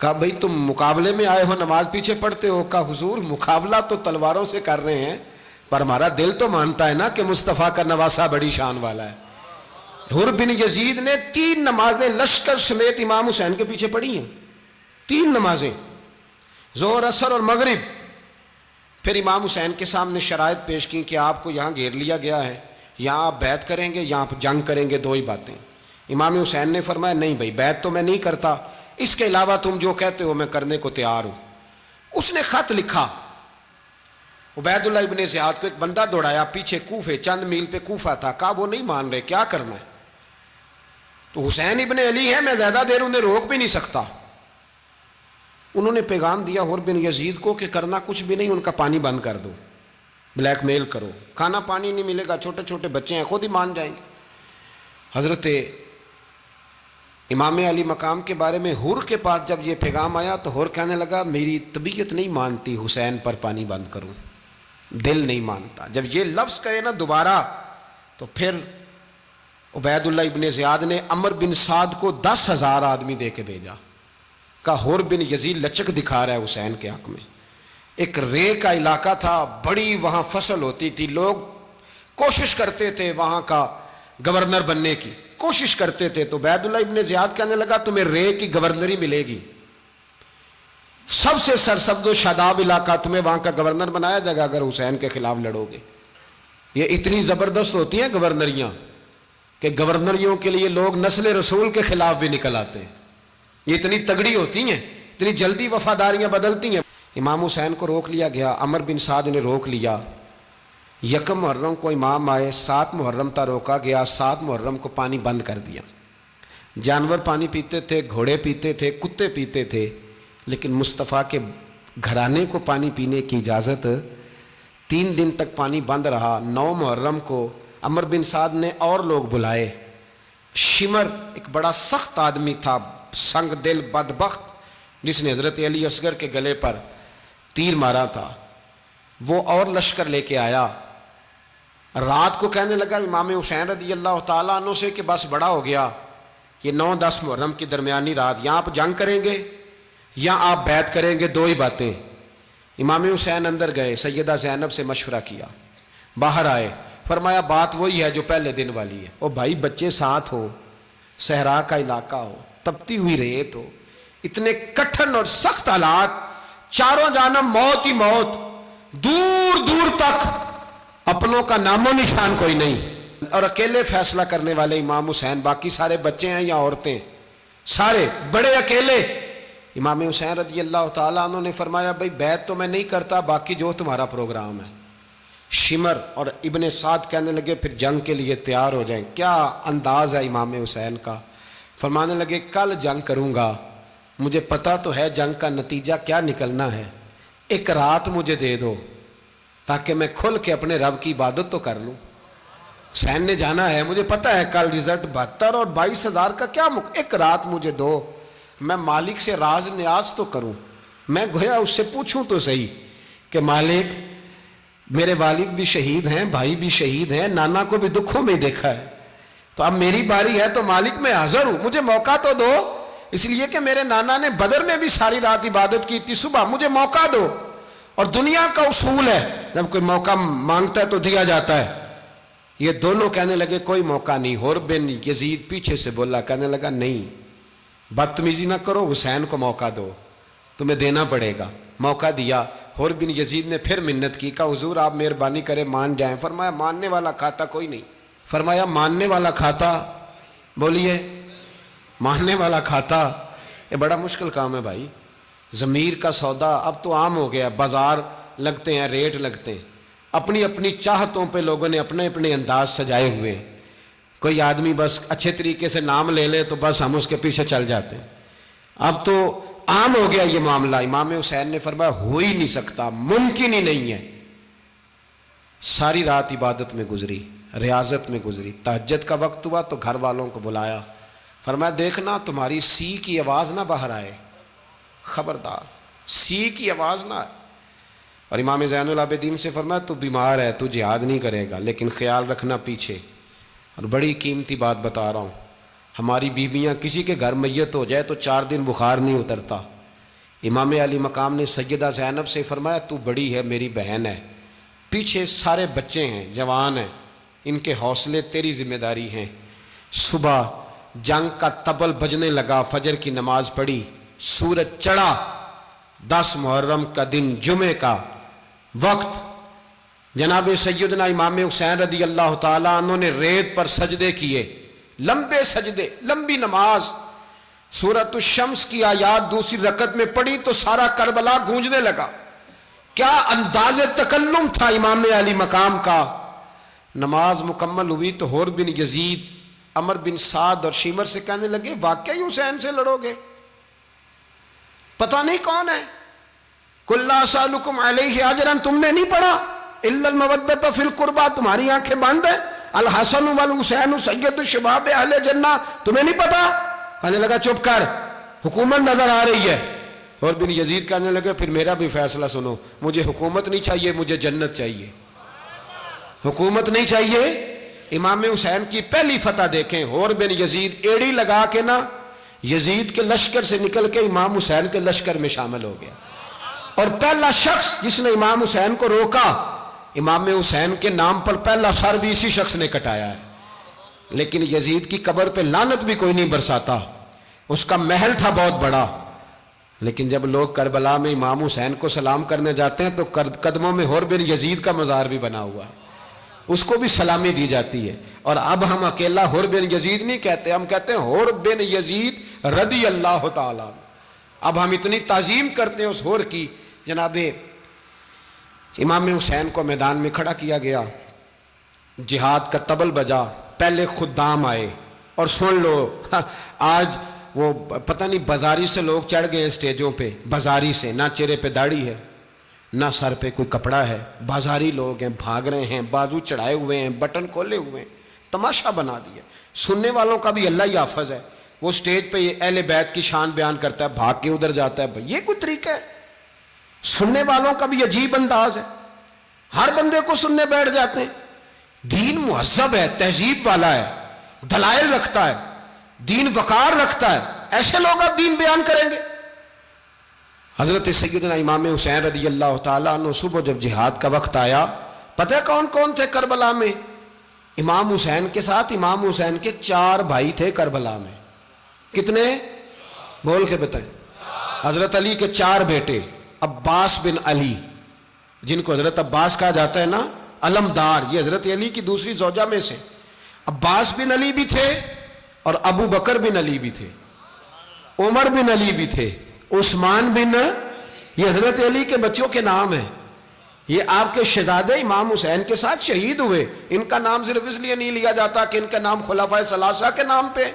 کہا بھئی تم مقابلے میں آئے ہو نماز پیچھے پڑھتے ہو؟ کہا حضور مقابلہ تو تلواروں سے کر رہے ہیں پر ہمارا دل تو مانتا ہے نا کہ مصطفیٰ کا نواسہ بڑی شان والا ہے۔ حر بن یزید نے 3 نمازیں لشکر سمیت امام حسین کے پیچھے پڑھی ہیں، 3 نمازیں، ظہر عصر اور مغرب۔ پھر امام حسین کے سامنے شرائط پیش کی کہ آپ کو یہاں گھیر لیا گیا ہے، یہاں آپ بیعت کریں گے، یہاں آپ جنگ کریں گے، 2 ہی باتیں۔ امام حسین نے فرمایا نہیں بھائی بیعت تو میں نہیں کرتا، اس کے علاوہ تم جو کہتے ہو میں کرنے کو تیار ہوں۔ اس نے خط لکھا، عبید اللہ ابن زیاد کو ایک بندہ دوڑایا پیچھے کوفے، چند میل پہ کوفہ تھا، کہا وہ نہیں مان رہے، کیا کرنا ہے؟ تو حسین ابن علی ہے، میں زیادہ دیر انہیں روک بھی نہیں سکتا۔ انہوں نے پیغام دیا حر بن یزید کو کہ کرنا کچھ بھی نہیں، ان کا پانی بند کر دو، بلیک میل کرو، کھانا پانی نہیں ملے گا، چھوٹے چھوٹے بچے ہیں، خود ہی مان جائیں گے۔ حضرت امام علی مقام کے بارے میں حر کے پاس جب یہ پیغام آیا تو حر کہنے لگا میری طبیعت نہیں مانتی حسین پر پانی بند کروں، دل نہیں مانتا۔ جب یہ لفظ کہے نا دوبارہ تو پھر عبید اللہ ابن زیاد نے عمر بن سعد کو 10,000 آدمی دے کے بھیجا، کہا حر بن یزید لچک دکھا رہا ہے حسین کے حق میں۔ ایک رے کا علاقہ تھا، بڑی وہاں فصل ہوتی تھی، لوگ کوشش کرتے تھے وہاں کا گورنر بننے کی، کوشش کرتے تھے۔ تو عبید اللہ ابن زیاد کہنے لگا تمہیں رے کی گورنری ملے گی، سب سے سرسبز و شاداب علاقہ، تمہیں وہاں کا گورنر بنایا جائے گا اگر حسین کے خلاف لڑو گے۔ یہ اتنی زبردست ہوتی ہیں گورنریاں کہ گورنریوں کے لیے لوگ نسل رسول کے خلاف بھی نکل آتے ہیں، یہ اتنی تگڑی ہوتی ہیں، اتنی جلدی وفاداریاں بدلتی ہیں۔ امام حسین کو روک لیا گیا، عمر بن سعد نے روک لیا۔ 1 محرم کو امام آئے، 7 محرم تا روکا گیا، 7 محرم کو پانی بند کر دیا۔ جانور پانی پیتے تھے، گھوڑے پیتے تھے، کتے پیتے تھے، لیکن مصطفیٰ کے گھرانے کو پانی پینے کی اجازت، 3 دن تک پانی بند رہا۔ 9 محرم کو عمر بن سعد نے اور لوگ بلائے۔ شمر ایک بڑا سخت آدمی تھا، سنگ دل بدبخت، جس نے حضرت علی اصغر کے گلے پر تیر مارا تھا، وہ اور لشکر لے کے آیا۔ رات کو کہنے لگا امام حسین رضی اللہ تعالیٰ عنہ سے کہ بس بڑا ہو گیا، یہ 9-10 محرم کی درمیانی رات، یہاں آپ جنگ کریں گے یا آپ بیعت کریں گے، 2 ہی باتیں۔ امام حسین اندر گئے، سیدہ زینب سے مشورہ کیا، باہر آئے، فرمایا بات وہی ہے جو پہلے دن والی ہے۔ او بھائی بچے ساتھ ہو، صحرا کا علاقہ ہو، تپتی ہوئی ریت ہو، اتنے کٹھن اور سخت حالات، چاروں جانب موت ہی موت، دور دور تک اپنوں کا نام و نشان کوئی نہیں، اور اکیلے فیصلہ کرنے والے امام حسین، باقی سارے بچے ہیں یا عورتیں، سارے بڑے اکیلے۔ امام حسین رضی اللہ تعالیٰ عنہ نے فرمایا بھائی بیعت تو میں نہیں کرتا، باقی جو تمہارا پروگرام ہے۔ شمر اور ابن سعد کہنے لگے پھر جنگ کے لیے تیار ہو جائیں۔ کیا انداز ہے امام حسین کا، فرمانے لگے کل جنگ کروں گا، مجھے پتا تو ہے جنگ کا نتیجہ کیا نکلنا ہے، 1 رات مجھے دے دو تاکہ میں کھل کے اپنے رب کی عبادت تو کر لوں۔ حسین نے جانا ہے، مجھے پتا ہے کل رزلٹ 72 اور 22,000 کا کیا 1 رات مجھے دو، میں مالک سے راز نیاز تو کروں، میں گویا اس سے پوچھوں تو صحیح کہ مالک میرے والد بھی شہید ہیں، بھائی بھی شہید ہیں، نانا کو بھی دکھوں میں دیکھا ہے، تو اب میری باری ہے تو مالک میں حاضر ہوں، مجھے موقع تو دو، اس لیے کہ میرے نانا نے بدر میں بھی ساری رات عبادت کی تھی، صبح مجھے موقع دو۔ اور دنیا کا اصول ہے جب کوئی موقع مانگتا ہے تو دیا جاتا ہے۔ یہ دونوں کہنے لگے کوئی موقع نہیں۔ حر بن یزید پیچھے سے بولا، کہنے لگا نہیں بدتمیزی نہ کرو، حسین کو موقع دو، تمہیں دینا پڑے گا۔ موقع دیا۔ حر بن یزید نے پھر منت کی، کہا حضور آپ مہربانی کریں مان جائیں۔ فرمایا ماننے والا کھاتا کوئی نہیں۔ فرمایا ماننے والا کھاتا، بولیے ماننے والا کھاتا، یہ بڑا مشکل کام ہے بھائی۔ ضمیر کا سودا اب تو عام ہو گیا، بازار لگتے ہیں، ریٹ لگتے ہیں، اپنی اپنی چاہتوں پہ لوگوں نے اپنے اپنے انداز سجائے ہوئے ہیں۔ کوئی آدمی بس اچھے طریقے سے نام لے لے تو بس ہم اس کے پیچھے چل جاتے ہیں، اب تو عام ہو گیا یہ معاملہ۔ امام حسین نے فرمایا ہو ہی نہیں سکتا، ممکن ہی نہیں ہے۔ ساری رات عبادت میں گزری، ریاضت میں گزری، تہجد کا وقت ہوا تو گھر والوں کو بلایا، فرمایا دیکھنا تمہاری سی کی آواز نہ باہر آئے، خبردار سی کی آواز نہ آئے۔ اور امام زین العابدین سے فرمایا تو بیمار ہے، تو جہاد نہیں کرے گا، لیکن خیال رکھنا پیچھے۔ اور بڑی قیمتی بات بتا رہا ہوں، ہماری بیویاں کسی کے گھر میت ہو جائے تو 4 دن بخار نہیں اترتا، امام علی مقام نے سیدہ زینب سے فرمایا تو بڑی ہے، میری بہن ہے، پیچھے سارے بچے ہیں، جوان ہیں، ان کے حوصلے تیری ذمہ داری ہیں۔ صبح جنگ کا طبل بجنے لگا، فجر کی نماز پڑھی، سورج چڑھا، 10 محرم کا دن، جمعے کا وقت، جناب سیدنا امام حسین رضی اللہ تعالیٰ عنہ نے ریت پر سجدے کیے، لمبے سجدے، لمبی نماز، سورۃ الشمس کی آیات دوسری رکعت میں پڑھی تو سارا کربلا گونجنے لگا۔ کیا انداز تکلم تھا امام علی مقام کا۔ نماز مکمل ہوئی تو حور بن یزید، عمر بن سعد اور شیمر سے کہنے لگے واقعی حسین سے لڑو گے؟ پتہ نہیں کون ہے۔ قُلْ لَا أَسْأَلُكُمْ عَلَيْهِ أَجْرًا، تم نے نہیں پڑھا، إِلَّا الْمَوَدَّةَ فِي الْقُرْبَى، تمہاری آنکھیں بند ہیں، الحسن والحسین سید الشباب اہل جنہ، تمہیں نہیں پتا؟ کہنے لگا چپ کر، حکومت نظر آ رہی ہے۔ اور بن یزید کہنے لگے پھر میرا بھی فیصلہ سنو، مجھے حکومت نہیں چاہیے، مجھے جنت چاہیے۔ حکومت نہیں چاہیے۔ امام حسین کی پہلی فتح دیکھیں، اور بن یزید ایڑی لگا کے نا یزید کے لشکر سے نکل کے امام حسین کے لشکر میں شامل ہو گیا، اور پہلا شخص جس نے امام حسین کو روکا، امام حسین کے نام پر پہلا سر بھی اسی شخص نے کٹایا ہے۔ لیکن یزید کی قبر پہ لعنت بھی کوئی نہیں برساتا، اس کا محل تھا بہت بڑا، لیکن جب لوگ کربلا میں امام حسین کو سلام کرنے جاتے ہیں تو قدموں میں حور بن یزید کا مزار بھی بنا ہوا ہے، اس کو بھی سلامی دی جاتی ہے۔ اور اب ہم اکیلا حور بن یزید نہیں کہتے، ہم کہتے ہیں حور بن یزید رضی اللہ تعالیٰ۔ اب ہم اتنی تعظیم کرتے ہیں اس حور کی۔ جناب امام حسین کو میدان میں کھڑا کیا گیا، جہاد کا طبل بجا، پہلے خدام آئے، اور سن لو آج وہ پتہ نہیں بازاری سے لوگ چڑھ گئے اسٹیجوں پہ، بازاری سے، نہ چہرے پہ داڑھی ہے، نہ سر پہ کوئی کپڑا ہے، بازاری لوگ ہیں، بھاگ رہے ہیں، بازو چڑھائے ہوئے ہیں، بٹن کھولے ہوئے ہیں، تماشا بنا دیا۔ سننے والوں کا بھی اللہ ہی حافظ ہے، وہ سٹیج پہ اہل بیت کی شان بیان کرتا ہے، بھاگ کے ادھر جاتا ہے، یہ کوئی طریقہ ہے؟ سننے والوں کا بھی عجیب انداز ہے، ہر بندے کو سننے بیٹھ جاتے ہیں۔ دین مہذب ہے، تہذیب والا ہے، دلائل رکھتا ہے، دین وقار رکھتا ہے، ایسے لوگ اب دین بیان کریں گے؟ حضرت سیدنا امام حسین رضی اللہ تعالیٰ عنہ صبح جب جہاد کا وقت آیا، پتہ ہے کون کون تھے کربلا میں؟ امام حسین کے ساتھ امام حسین کے 4 بھائی تھے کربلا میں۔ کتنے؟ بول کے بتائیں۔ حضرت علی کے 4 بیٹے، عباس بن علی، جن کو حضرت عباس کہا جاتا ہے نا، علمدار، یہ حضرت علی کی دوسری زوجہ میں سے۔ عباس بن علی بھی تھے، اور ابو بکر بن علی بھی تھے، عمر بن علی بھی تھے، عثمان بن، یہ حضرت علی کے بچوں کے نام ہیں۔ یہ آپ کے شہزادے امام حسین کے ساتھ شہید ہوئے، ان کا نام صرف اس لیے نہیں لیا جاتا کہ ان کا نام خلفائے ثلاثہ کے نام پہ،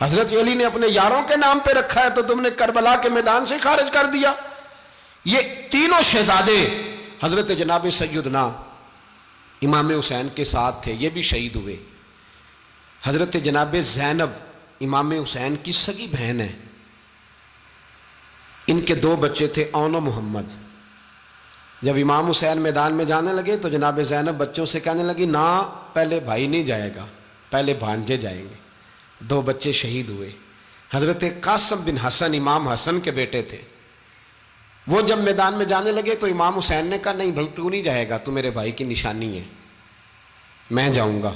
حضرت علی نے اپنے یاروں کے نام پہ رکھا ہے، تو تم نے کربلا کے میدان سے خارج کر دیا۔ یہ تینوں شہزادے حضرت جناب سیدنا امام حسین کے ساتھ تھے، یہ بھی شہید ہوئے۔ حضرت جناب زینب امام حسین کی سگی بہن ہے، ان کے 2 بچے تھے، اون و محمد۔ جب امام حسین میدان میں جانے لگے تو جناب زینب بچوں سے کہنے لگی نہ، پہلے بھائی نہیں جائے گا، پہلے بھانجے جائیں گے۔ 2 بچے شہید ہوئے۔ حضرت قاسم بن حسن امام حسن کے بیٹے تھے، وہ جب میدان میں جانے لگے تو امام حسین نے کہا نہیں بھائی تو نہیں جائے گا، تو میرے بھائی کی نشانی ہے، میں جاؤں گا۔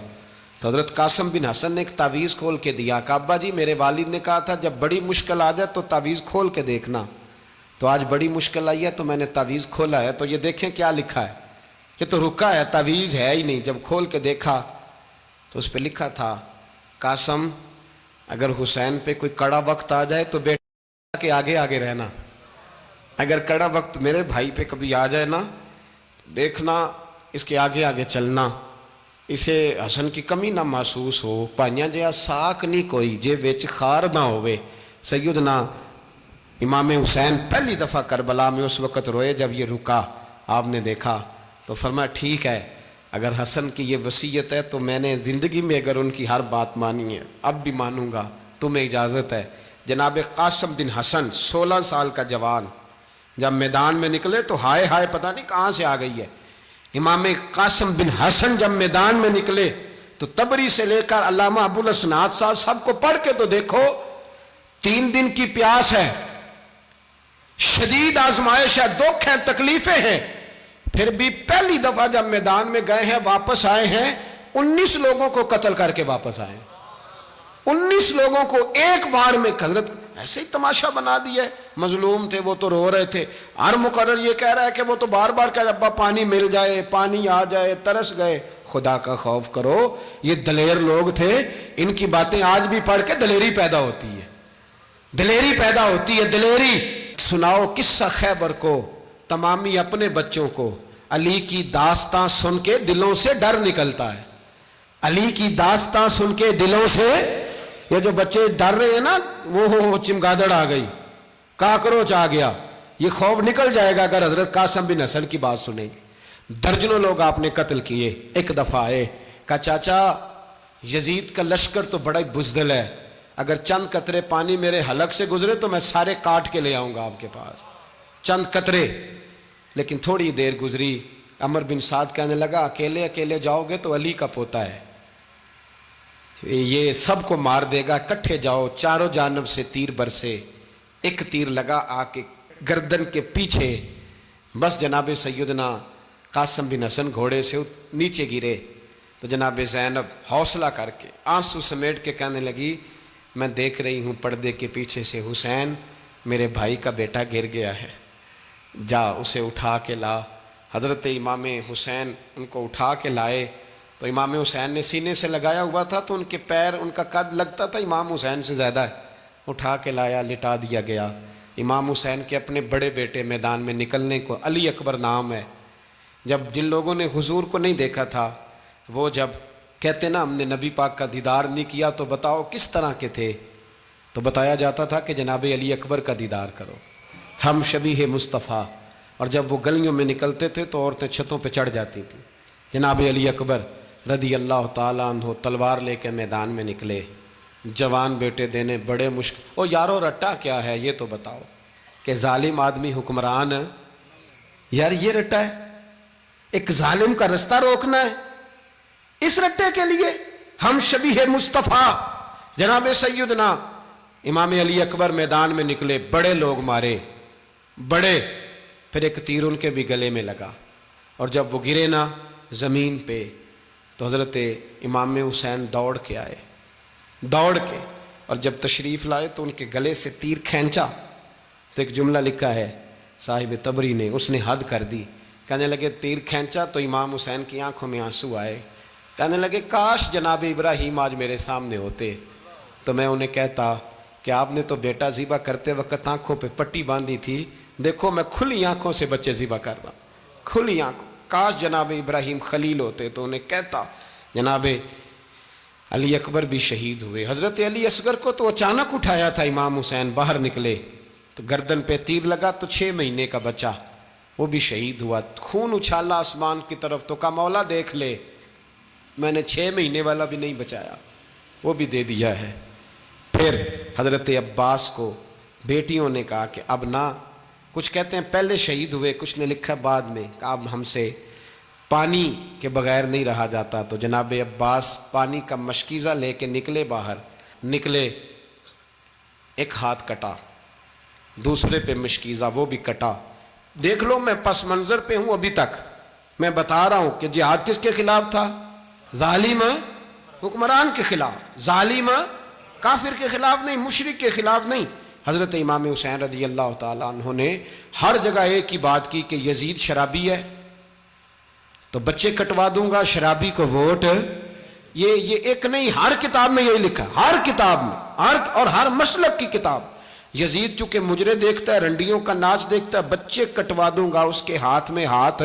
تو حضرت قاسم بن حسن نے ایک تعویذ کھول کے دیا کہ ابا جی میرے والد نے کہا تھا جب بڑی مشکل آ جائے تو تعویذ کھول کے دیکھنا، تو آج بڑی مشکل آئی ہے تو میں نے تعویذ کھولا ہے، تو یہ دیکھیں کیا لکھا ہے، یہ تو رکا ہے، تعویذ ہے ہی نہیں۔ جب کھول کے دیکھا تو اس پہ لکھا تھا قاسم اگر حسین پہ کوئی کڑا وقت آ جائے تو بیٹا کے آگے آگے رہنا، اگر کڑا وقت میرے بھائی پہ کبھی آ جائے نا، دیکھنا اس کے آگے آگے چلنا، اسے حسن کی کمی نہ محسوس ہو، پائیاں جہاں ساک نہیں کوئی جے وچ خار نہ ہوئے۔ سیدنا امام حسین پہلی دفعہ کربلا میں اس وقت روئے جب یہ رکا، آپ نے دیکھا تو فرمایا ٹھیک ہے، اگر حسن کی یہ وصیت ہے تو میں نے زندگی میں اگر ان کی ہر بات مانی ہے اب بھی مانوں گا، تمہیں اجازت ہے۔ جناب قاسم بن حسن 16 سال کا جوان جب میدان میں نکلے تو ہائے ہائے پتہ نہیں کہاں سے آ گئی ہے۔ امام قاسم بن حسن جب میدان میں نکلے تو تبری سے لے کر علامہ ابو الاسناد صاحب سب کو پڑھ کے تو دیکھو، 3 دن کی پیاس ہے، شدید آزمائش ہے، دکھ ہیں، تکلیفیں ہیں، پھر بھی پہلی دفعہ جب میدان میں گئے ہیں واپس آئے ہیں 19 لوگوں کو قتل کر کے واپس آئے، 19 لوگوں کو ایک بار میں حضرت ایسے ہی تماشا بنا دیا ہے۔ مظلوم تھے وہ تو رو رہے تھے، ہر مقرر یہ کہہ رہا ہے کہ وہ تو بار بار کہہ ابا پانی مل جائے، پانی آ جائے، ترس گئے۔ خدا کا خوف کرو، یہ دلیر لوگ تھے، ان کی باتیں آج بھی پڑھ کے دلیری پیدا ہوتی ہے، دلیری پیدا ہوتی ہے، دلیری۔ سناؤ قصہ خیبر کو، تمامی اپنے بچوں کو علی کی داستان سن کے دلوں سے ڈر نکلتا ہے، علی کی داستان سن کے دلوں سے، یہ جو بچے ڈر رہے ہیں نا، وہ چمگادڑ آ گئی، کاکروچ آ گیا، یہ خوف نکل جائے گا اگر حضرت قاسم بن حسن کی بات سنیں گے۔ درجنوں لوگ آپ نے قتل کیے۔ ایک دفعہ آئے، کہا چاچا یزید کا لشکر تو بڑا ہی بزدل ہے، اگر چند قطرے پانی میرے حلق سے گزرے تو میں سارے کاٹ کے لے آؤں گا آپ کے پاس، چند قطرے۔ لیکن تھوڑی دیر گزری، عمر بن سعد کہنے لگا اکیلے اکیلے جاؤ گے تو علی کا پوتا ہے، یہ سب کو مار دے گا، کٹھے جاؤ۔ چاروں جانب سے تیر برسے، ایک تیر لگا آ کے گردن کے پیچھے، بس جناب سیدنا قاسم بن حسن گھوڑے سے نیچے گرے تو جناب زینب حوصلہ کر کے آنسو سمیٹ کے کہنے لگی میں دیکھ رہی ہوں پردے کے پیچھے سے حسین میرے بھائی کا بیٹا گر گیا ہے، جا اسے اٹھا کے لا۔ حضرت امام حسین ان کو اٹھا کے لائے تو امام حسین نے سینے سے لگایا ہوا تھا تو ان کے پیر، ان کا قد لگتا تھا امام حسین سے زیادہ ہے، اٹھا کے لایا، لٹا دیا گیا۔ امام حسین کے اپنے بڑے بیٹے میدان میں نکلنے کو، علی اکبر نام ہے، جب جن لوگوں نے حضور کو نہیں دیکھا تھا وہ جب کہتے نا ہم نے نبی پاک کا دیدار نہیں کیا تو بتاؤ کس طرح کے تھے، تو بتایا جاتا تھا کہ جناب علی اکبر کا دیدار کرو، ہم شبیہ مصطفیٰ۔ اور جب وہ گلیوں میں نکلتے تھے تو عورتیں چھتوں پہ چڑھ جاتی تھیں۔ جناب علی اکبر رضی اللہ تعالیٰ عنہ تلوار لے کے میدان میں نکلے، جوان بیٹے دینے بڑے مشکل۔ او یارو رٹا کیا ہے یہ تو بتاؤ، کہ ظالم آدمی حکمران، یار یہ رٹا ہے، ایک ظالم کا رستہ روکنا ہے، اس رٹے کے لیے ہم شبیہ مصطفیٰ۔ جناب سیدنا امام علی اکبر میدان میں نکلے، بڑے لوگ مارے، بڑے، پھر ایک تیر ان کے بھی گلے میں لگا، اور جب وہ گرے نا زمین پہ تو حضرت امام حسین دوڑ کے آئے، دوڑ کے، اور جب تشریف لائے تو ان کے گلے سے تیر کھینچا تو ایک جملہ لکھا ہے صاحب تبری نے، اس نے حد کر دی، کہنے لگے تیر کھینچا تو امام حسین کی آنکھوں میں آنسو آئے، کہنے لگے کاش جناب ابراہیم آج میرے سامنے ہوتے تو میں انہیں کہتا کہ آپ نے تو بیٹا ذبح کرتے وقت آنکھوں پہ پٹی باندھی تھی، دیکھو میں کھلی آنکھوں سے بچے ذبح کر رہا ہوں، کھلی آنکھوں، کاش جناب ابراہیم خلیل ہوتے تو انہیں کہتا۔ جناب علی اکبر بھی شہید ہوئے۔ حضرت علی اصغر کو تو اچانک اٹھایا تھا امام حسین، باہر نکلے تو گردن پہ تیر لگا تو 6 مہینے کا بچہ وہ بھی شہید ہوا، خون اچھالا آسمان کی طرف تو کہا مولا دیکھ لے میں نے 6 مہینے والا بھی نہیں بچایا، وہ بھی دے دیا ہے۔ پھر حضرت عباس کو بیٹیوں نے کہا کہ اب نہ، کچھ کہتے ہیں پہلے شہید ہوئے، کچھ نے لکھا بعد میں، کہ اب ہم سے پانی کے بغیر نہیں رہا جاتا، تو جناب عباس پانی کا مشکیزہ لے کے نکلے، باہر نکلے، ایک ہاتھ کٹا، دوسرے پہ مشکیزہ وہ بھی کٹا۔ دیکھ لو میں پس منظر پہ ہوں ابھی تک، میں بتا رہا ہوں کہ جہاد کس کے خلاف تھا؟ ظالم حکمران کے خلاف، ظالم کافر کے خلاف نہیں، مشرک کے خلاف نہیں۔ حضرت امام حسین رضی اللہ تعالیٰ عنہ نے ہر جگہ ایک ہی بات کی کہ یزید شرابی ہے تو بچے کٹوا دوں گا، شرابی کو ووٹ، یہ ایک نہیں، ہر کتاب میں یہی لکھا، ہر کتاب میں، اور ہر مسلک کی کتاب۔ یزید چونکہ مجرے دیکھتا ہے، رنڈیوں کا ناچ دیکھتا ہے، بچے کٹوا دوں گا، اس کے ہاتھ میں ہاتھ۔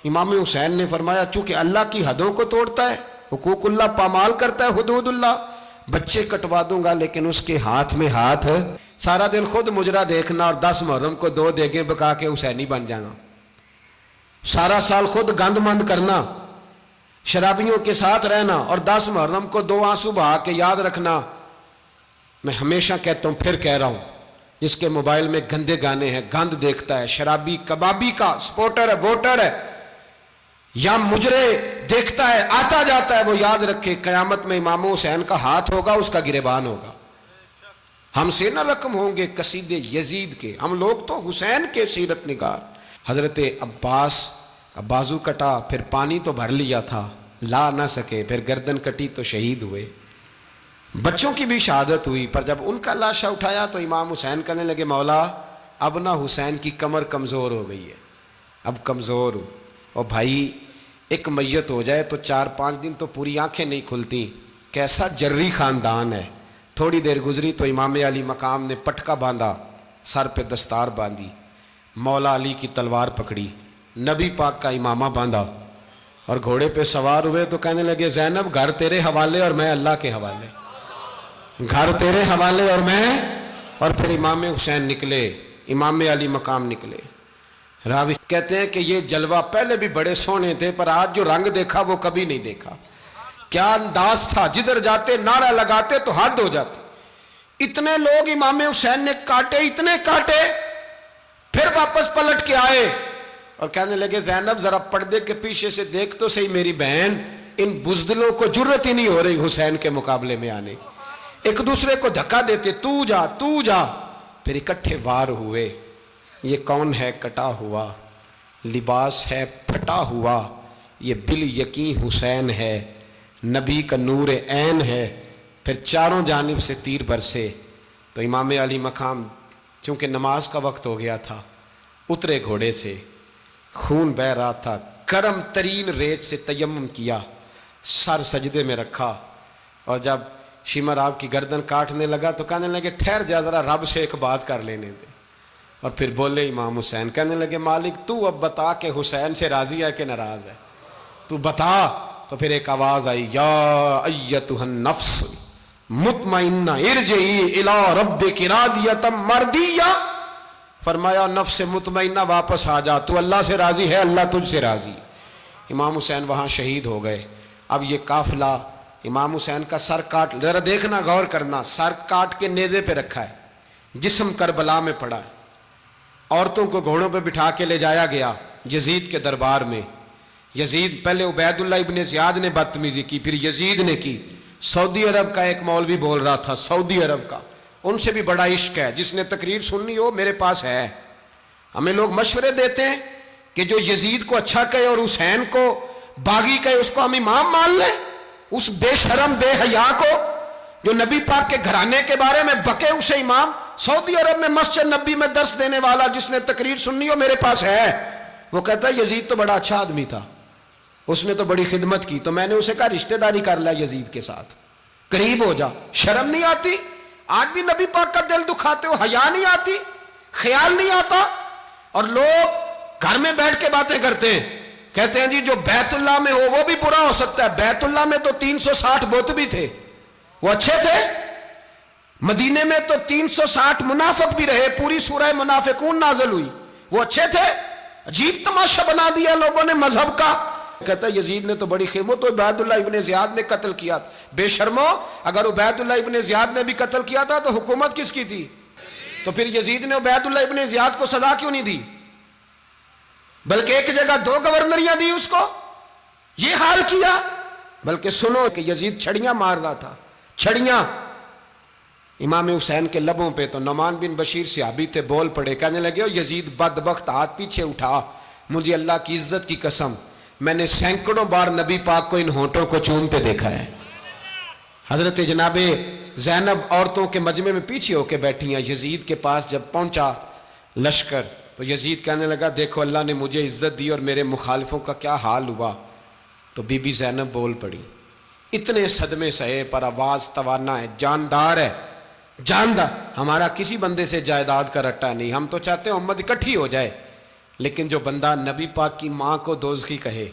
امام حسین نے فرمایا چونکہ اللہ کی حدوں کو توڑتا ہے، حقوق اللہ پامال کرتا ہے، حدود اللہ، بچے کٹوا دوں گا لیکن اس کے ہاتھ میں ہاتھ۔ سارا دن خود مجرا دیکھنا اور 10 محرم کو 2 دیگیں پکا کے حسینی بن جانا، سارا سال خود گند مند کرنا، شرابیوں کے ساتھ رہنا، اور 10 محرم کو 2 آنسو بہا کے یاد رکھنا۔ میں ہمیشہ کہتا ہوں، پھر کہہ رہا ہوں، جس کے موبائل میں گندے گانے ہیں، گند دیکھتا ہے، شرابی کبابی کا سپورٹر ہے، ووٹر ہے، یا مجرے دیکھتا ہے آتا جاتا ہے، وہ یاد رکھے قیامت میں امام حسین کا ہاتھ ہوگا، اس کا گریبان ہوگا۔ ہم سے نہ رقم ہوں گے قصیدے یزید کے، ہم لوگ تو حسین کے سیرت نگار۔ حضرت عباس کا بازو کٹا، پھر پانی تو بھر لیا تھا، لا نہ سکے، پھر گردن کٹی تو شہید ہوئے۔ بچوں کی بھی شہادت ہوئی، پر جب ان کا لاشا اٹھایا تو امام حسین کہنے لگے مولا اب نہ حسین کی کمر کمزور ہو گئی ہے، اب کمزور ہو۔ اور بھائی ایک میت ہو جائے تو 4-5 دن تو پوری آنکھیں نہیں کھلتی، کیسا جری خاندان ہے۔ تھوڑی دیر گزری تو امام علی مقام نے پٹکا باندھا، سر پہ دستار باندھی، مولا علی کی تلوار پکڑی، نبی پاک کا امامہ باندھا اور گھوڑے پہ سوار ہوئے تو کہنے لگے زینب گھر تیرے حوالے اور میں اللہ کے حوالے، گھر تیرے حوالے اور میں۔ اور پھر امام حسین نکلے، امام علی مقام نکلے۔ راوی کہتے ہیں کہ یہ جلوہ پہلے بھی بڑے سونے تھے، پر آج جو رنگ دیکھا وہ کبھی نہیں دیکھا۔ کیا انداز تھا، جدھر جاتے نعرہ لگاتے تو حد ہو جاتی۔ اتنے لوگ امام حسین نے کاٹے، اتنے کاٹے، پھر واپس پلٹ کے آئے اور کہنے لگے زینب ذرا پردے کے پیچھے سے دیکھ تو صحیح میری بہن، ان بزدلوں کو جرت ہی نہیں ہو رہی حسین کے مقابلے میں آنے، ایک دوسرے کو دھکا دیتے، تو جا تو جا۔ پھر اکٹھے وار ہوئے۔ یہ کون ہے کٹا ہوا، لباس ہے پھٹا ہوا، یہ بال یقین حسین ہے، نبی کا نور عین ہے۔ پھر چاروں جانب سے تیر برسے تو امام علی مقام چونکہ نماز کا وقت ہو گیا تھا، اترے گھوڑے سے، خون بہ رہا تھا، گرم ترین ریت سے تیمم کیا، سر سجدے میں رکھا، اور جب شمر آپ کی گردن کاٹنے لگا تو کہنے لگے ٹھہر جا ذرا رب سے ایک بات کر لینے دے۔ اور پھر بولے امام حسین، کہنے لگے مالک تو اب بتا کہ حسین سے راضی ہے کہ ناراض ہے، تو بتا۔ تو پھر ایک آواز آئی، یا ایتھا النفس مطمئنہ ارجعی الی ربک راضیۃ مرضیہ، فرمایا نفس مطمئنہ واپس آ جا، تو اللہ سے راضی ہے، اللہ تجھ سے راضی۔ امام حسین وہاں شہید ہو گئے۔ اب یہ قافلہ امام حسین کا سر کاٹ، ذرا دیکھنا غور کرنا، سر کاٹ کے نیزے پہ رکھا ہے، جسم کربلا میں پڑا ہے، عورتوں کو گھوڑوں پہ بٹھا کے لے جایا گیا یزید کے دربار میں۔ یزید پہلے عبید اللہ ابن زیاد نے بدتمیزی کی، پھر یزید نے کی۔ سعودی عرب کا ایک مولوی بول رہا تھا، سعودی عرب کا، ان سے بھی بڑا عشق ہے، جس نے تقریر سننی ہو میرے پاس ہے۔ ہمیں لوگ مشورے دیتے ہیں کہ جو یزید کو اچھا کہے اور حسین کو باغی کہے اس کو ہم امام مان لیں، اس بے شرم بے حیا کو جو نبی پاک کے گھرانے کے بارے میں بکے اسے امام۔ سعودی عرب میں مسجد نبی میں درس دینے والا جس نے تقریر سننی ہو میرے پاس ہے، وہ کہتا ہے یزید تو بڑا اچھا آدمی تھا، اس نے تو بڑی خدمت کی، تو میں نے اسے کہا رشتہ داری کر لیا یزید کے ساتھ، قریب ہو جا۔ شرم نہیں آتی؟ آج بھی نبی پاک کا دل دکھاتے ہو، حیا نہیں آتی، خیال نہیں آتا؟ اور لوگ گھر میں بیٹھ کے باتیں کرتے ہیں، کہتے ہیں جی جو بیت اللہ میں ہو وہ بھی برا ہو سکتا ہے۔ بیت اللہ میں تو 360 بت بھی تھے، وہ اچھے تھے۔ مدینے میں تو 360 منافق بھی رہے، پوری سورہ منافقون نازل ہوئی، وہ اچھے تھے۔ عجیب تماشا بنا دیا لوگوں نے مذہب کا۔ کہتا ہے یزید نے تو بڑی خدمت، تو عبید اللہ ابن زیاد نے قتل کیا۔ بے شرمو، اگر عبید اللہ ابن زیاد نے بھی قتل کیا تھا تو حکومت کس کی تھی؟ تو پھر یزید نے عبید اللہ ابن زیاد کو سزا کیوں نہیں دی، بلکہ ایک جگہ 2 گورنریاں دی اس کو؟ یہ حال کیا۔ بلکہ سنو کہ یزید چھڑیاں مار رہا تھا، چھڑیاں امام حسین کے لبوں پہ۔ تو نعمان بن بشیر صحابی تھے، بول پڑے، کہنے لگے یزید بدبخت ہاتھ پیچھے اٹھا، مجھے اللہ کی عزت کی قسم میں نے سینکڑوں بار نبی پاک کو ان ہونٹوں کو چومتے دیکھا ہے۔ حضرت جناب زینب عورتوں کے مجمع میں پیچھے ہو کے بیٹھی ہیں۔ یزید کے پاس جب پہنچا لشکر تو یزید کہنے لگا دیکھو اللہ نے مجھے عزت دی اور میرے مخالفوں کا کیا حال ہوا۔ تو بی بی زینب بول پڑی، اتنے صدمے سہے پر آواز توانا ہے، جاندار ہے، جاندار۔ ہمارا کسی بندے سے جائیداد کا رٹا نہیں، ہم تو چاہتے ہیں امت اکٹھی ہو جائے، لیکن جو بندہ نبی پاک کی ماں کو دوزخی کہے،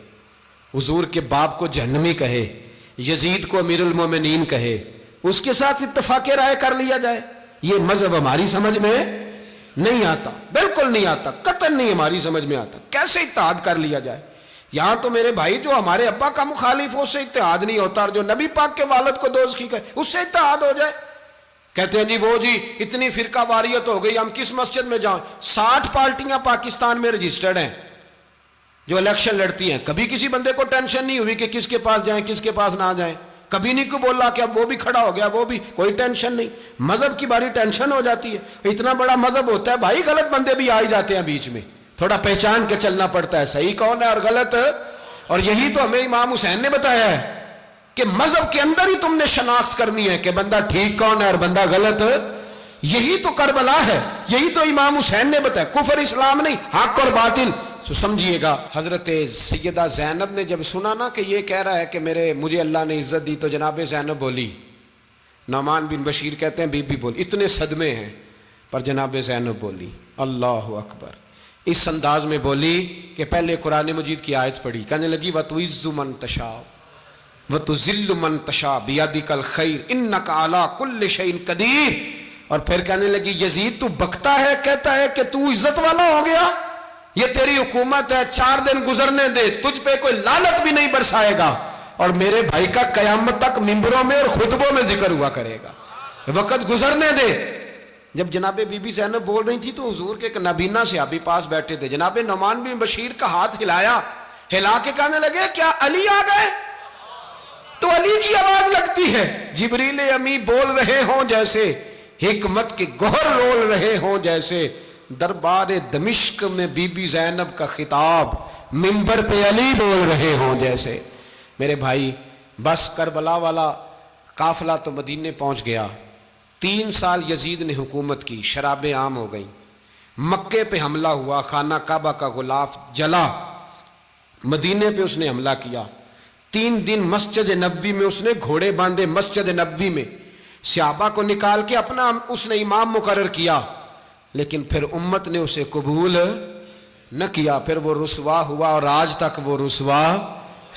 حضور کے باپ کو جہنمی کہے، یزید کو امیر المومنین کہے، اس کے ساتھ اتفاق رائے کر لیا جائے، یہ مذہب ہماری سمجھ میں نہیں آتا، بالکل نہیں آتا، قطعاً نہیں ہماری سمجھ میں آتا۔ کیسے اتحاد کر لیا جائے؟ یہاں تو میرے بھائی جو ہمارے ابا کا مخالف ہو اس سے اتحاد نہیں ہوتا، اور جو نبی پاک کے والد کو دوزخی کہے اس سے اتحاد ہو جائے۔ کہتے ہیں جی وہ جی اتنی فرقہ واریت ہو گئی، ہم کس مسجد میں جائیں؟ 60 پارٹیاں پاکستان میں رجسٹرڈ ہیں جو الیکشن لڑتی ہیں، کبھی کسی بندے کو ٹینشن نہیں ہوئی کہ کس کے پاس جائیں کس کے پاس نہ جائیں۔ کبھی نہیں کوئی بولا کہ اب وہ بھی کھڑا ہو گیا, وہ بھی, کوئی ٹینشن نہیں. مذہب کی باری ٹینشن ہو جاتی ہے, اتنا بڑا مذہب ہوتا ہے بھائی, غلط بندے بھی آ ہی جاتے ہیں بیچ میں, تھوڑا پہچان کے چلنا پڑتا ہے صحیح کون ہے اور غلط. اور یہی تو ہمیں امام حسین نے بتایا ہے کہ مذہب کے اندر ہی تم نے شناخت کرنی ہے کہ بندہ ٹھیک کون ہے اور بندہ غلط. یہی تو کربلا ہے, یہی تو امام حسین نے بتایا, کفر اسلام نہیں, حق اور باطل. تو سمجھیے گا, حضرت سیدہ زینب نے جب سنا نا کہ یہ کہہ رہا ہے کہ مجھے اللہ نے عزت دی, تو جناب زینب بولی, نعمان بن بشیر کہتے ہیں بی بی بولی, اتنے صدمے ہیں پر جناب زینب بولی اللہ اکبر, اس انداز میں بولی کہ پہلے قرآن مجید کی آیت پڑھی, کہنے لگی وَتُعِزُّ مَن تَشَاءُ وَتُذِلُّ مَن تَشَاءُ بِيَدِكَ الْخَيْرُ إِنَّكَ عَلَىٰ كُلِّ شَيْءٍ قَدِيرٌ. اور پھر کہنے لگی یزید تو بکتا ہے, کہتا ہے کہ تو عزت والا ہو گیا, یہ تیری حکومت ہے, 4 دن گزرنے دے, تجھ پہ کوئی لعنت بھی نہیں برسائے گا, اور میرے بھائی کا قیامت تک ممبروں میں اور خطبوں میں ذکر ہوا کرے گا, وقت گزرنے دے. جب جناب بی بی زینب بول رہی تھی تو حضور کے ایک نابینا صحابی پاس بیٹھے تھے, جناب نعمان بن بشیر کا ہاتھ ہلایا, ہلا کے کہنے لگے کیا علی آ گئے؟ تو علی کی آواز لگتی ہے, جبریل امی بول رہے ہوں جیسے, حکمت کے گوہر رول رہے ہوں جیسے, دربار دمشق میں بی بی زینب کا خطاب, منبر پہ علی بول رہے ہوں جیسے. میرے بھائی بس کربلا والا قافلہ تو مدینے پہنچ گیا, 3 سال یزید نے حکومت کی, شرابیں عام ہو گئیں, مکے پہ حملہ ہوا, خانہ کعبہ کا غلاف جلا, مدینے پہ اس نے حملہ کیا, 3 دن مسجد نبوی میں اس نے گھوڑے باندھے, مسجد نبوی میں صحابہ کو نکال کے اپنا اس نے امام مقرر کیا, لیکن پھر امت نے اسے قبول نہ کیا, پھر وہ رسوا ہوا اور آج تک وہ رسوا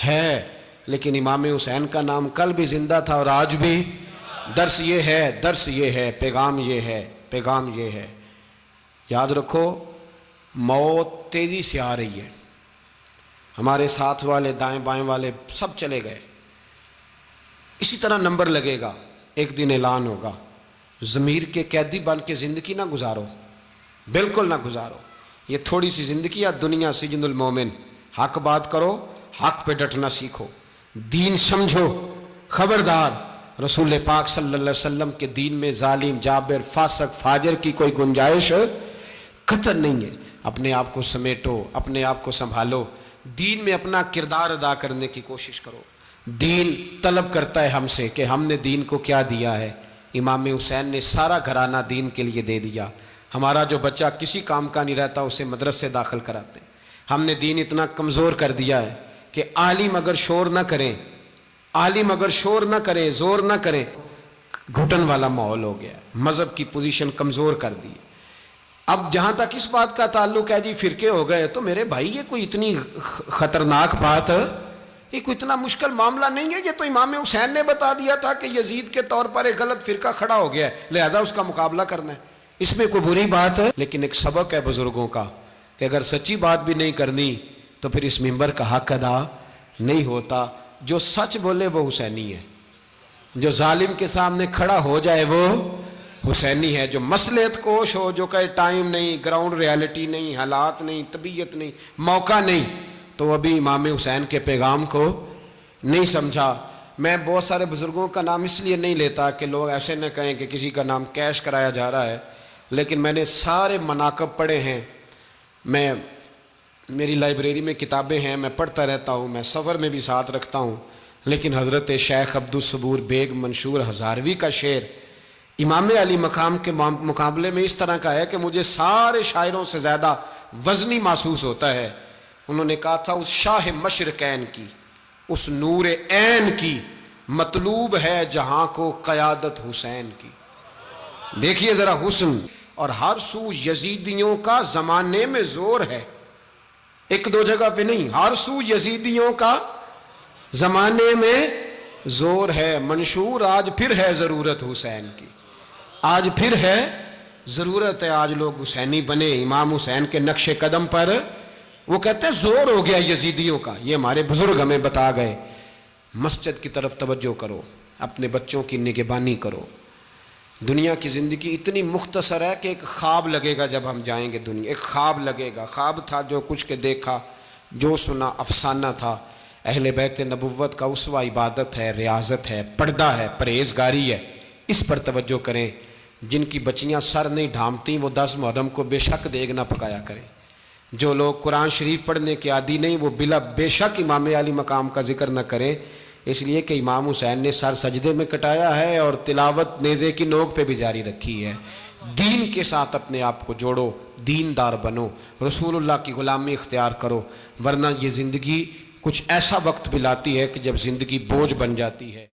ہے. لیکن امام حسین کا نام کل بھی زندہ تھا اور آج بھی. درس یہ ہے, پیغام یہ ہے, پیغام یہ ہے, یاد رکھو موت تیزی سے آ رہی ہے, ہمارے ساتھ والے دائیں بائیں والے سب چلے گئے, اسی طرح نمبر لگے گا, ایک دن اعلان ہوگا. ضمیر کے قیدی بن کے زندگی نہ گزارو, بالکل نہ گزارو, یہ تھوڑی سی زندگی ہے, دنیا سجن المومن. حق بات کرو, حق پہ ڈٹنا سیکھو, دین سمجھو, خبردار رسول پاک صلی اللہ علیہ وسلم کے دین میں ظالم, جابر, فاسق, فاجر کی کوئی گنجائش قطر نہیں ہے. اپنے آپ کو سمیٹو, اپنے آپ کو سنبھالو, دین میں اپنا کردار ادا کرنے کی کوشش کرو. دین طلب کرتا ہے ہم سے کہ ہم نے دین کو کیا دیا ہے. امام حسین نے سارا گھرانہ دین کے لیے دے دیا. ہمارا جو بچہ کسی کام کا نہیں رہتا اسے مدرسے داخل کراتے ہیں. ہم نے دین اتنا کمزور کر دیا ہے کہ عالم اگر شور نہ کریں, عالم اگر شور نہ کریں, زور نہ کریں, گھٹن والا ماحول ہو گیا ہے. مذہب کی پوزیشن کمزور کر دی. اب جہاں تک اس بات کا تعلق ہے جی فرقے ہو گئے, تو میرے بھائی یہ کوئی اتنی خطرناک بات ہے, یہ کوئی اتنا مشکل معاملہ نہیں ہے. یہ تو امام حسین نے بتا دیا تھا کہ یزید کے طور پر ایک غلط فرقہ کھڑا ہو گیا ہے, لہذا اس کا مقابلہ کرنا ہے. اس میں کوئی بری بات ہے, لیکن ایک سبق ہے بزرگوں کا کہ اگر سچی بات بھی نہیں کرنی تو پھر اس منبر کا حق ادا نہیں ہوتا. جو سچ بولے وہ حسینی ہے, جو ظالم کے سامنے کھڑا ہو جائے وہ حسینی ہے. جو مصلحت کوش ہو, جو کہے ٹائم نہیں, گراؤنڈ ریالٹی نہیں, حالات نہیں, طبیعت نہیں, موقع نہیں, تو ابھی امام حسین کے پیغام کو نہیں سمجھا. میں بہت سارے بزرگوں کا نام اس لیے نہیں لیتا کہ لوگ ایسے نہ کہیں کہ کسی کا نام کیش کرایا جا رہا ہے, لیکن میں نے سارے مناقب پڑھے ہیں. میری لائبریری میں کتابیں ہیں, میں پڑھتا رہتا ہوں, میں سفر میں بھی ساتھ رکھتا ہوں. لیکن حضرت شیخ عبدالصبور بیگ منشور ہزاروی کا شعر امام علی مقام کے مقابلے میں اس طرح کا ہے کہ مجھے سارے شاعروں سے زیادہ وزنی محسوس ہوتا ہے. انہوں نے کہا تھا اس شاہ مشرقین کی, اس نور عین کی, مطلوب ہے جہاں کو قیادت حسین کی. دیکھیے ذرا حسن. اور ہر سو یزیدیوں کا زمانے میں زور ہے, ایک دو جگہ پہ نہیں, ہر سو یزیدیوں کا زمانے میں زور ہے. منشور آج پھر ہے ضرورت حسین کی, آج پھر ہے ضرورت ہے, آج لوگ حسینی بنے, امام حسین کے نقش قدم پر. وہ کہتے ہیں زور ہو گیا یزیدیوں کا, یہ ہمارے بزرگ ہمیں بتا گئے. مسجد کی طرف توجہ کرو, اپنے بچوں کی نگہبانی کرو. دنیا کی زندگی اتنی مختصر ہے کہ ایک خواب لگے گا جب ہم جائیں گے دنیا, ایک خواب لگے گا. خواب تھا جو کچھ کے دیکھا, جو سنا افسانہ تھا. اہل بیت نبوت کا اسوہ عبادت ہے، ریاضت ہے، پردہ ہے، پرہیزگاری ہے، اس پر توجہ کریں۔ جن کی بچیاں سر نہیں ڈھانپتیں وہ 10 محرم کو بے شک دیگ نہ پکایا کریں۔ جو لوگ قرآن شریف پڑھنے کے عادی نہیں وہ بے شک امام علی مقام کا ذکر نہ کریں، اس لیے کہ امام حسین نے سر سجدے میں کٹایا ہے اور تلاوت نیزے کی نوک پہ بھی جاری رکھی ہے۔ دین کے ساتھ اپنے آپ کو جوڑو، دیندار بنو، رسول اللہ کی غلامی اختیار کرو، ورنہ یہ زندگی کچھ ایسا وقت بھی لاتی ہے کہ جب زندگی بوجھ بن جاتی ہے۔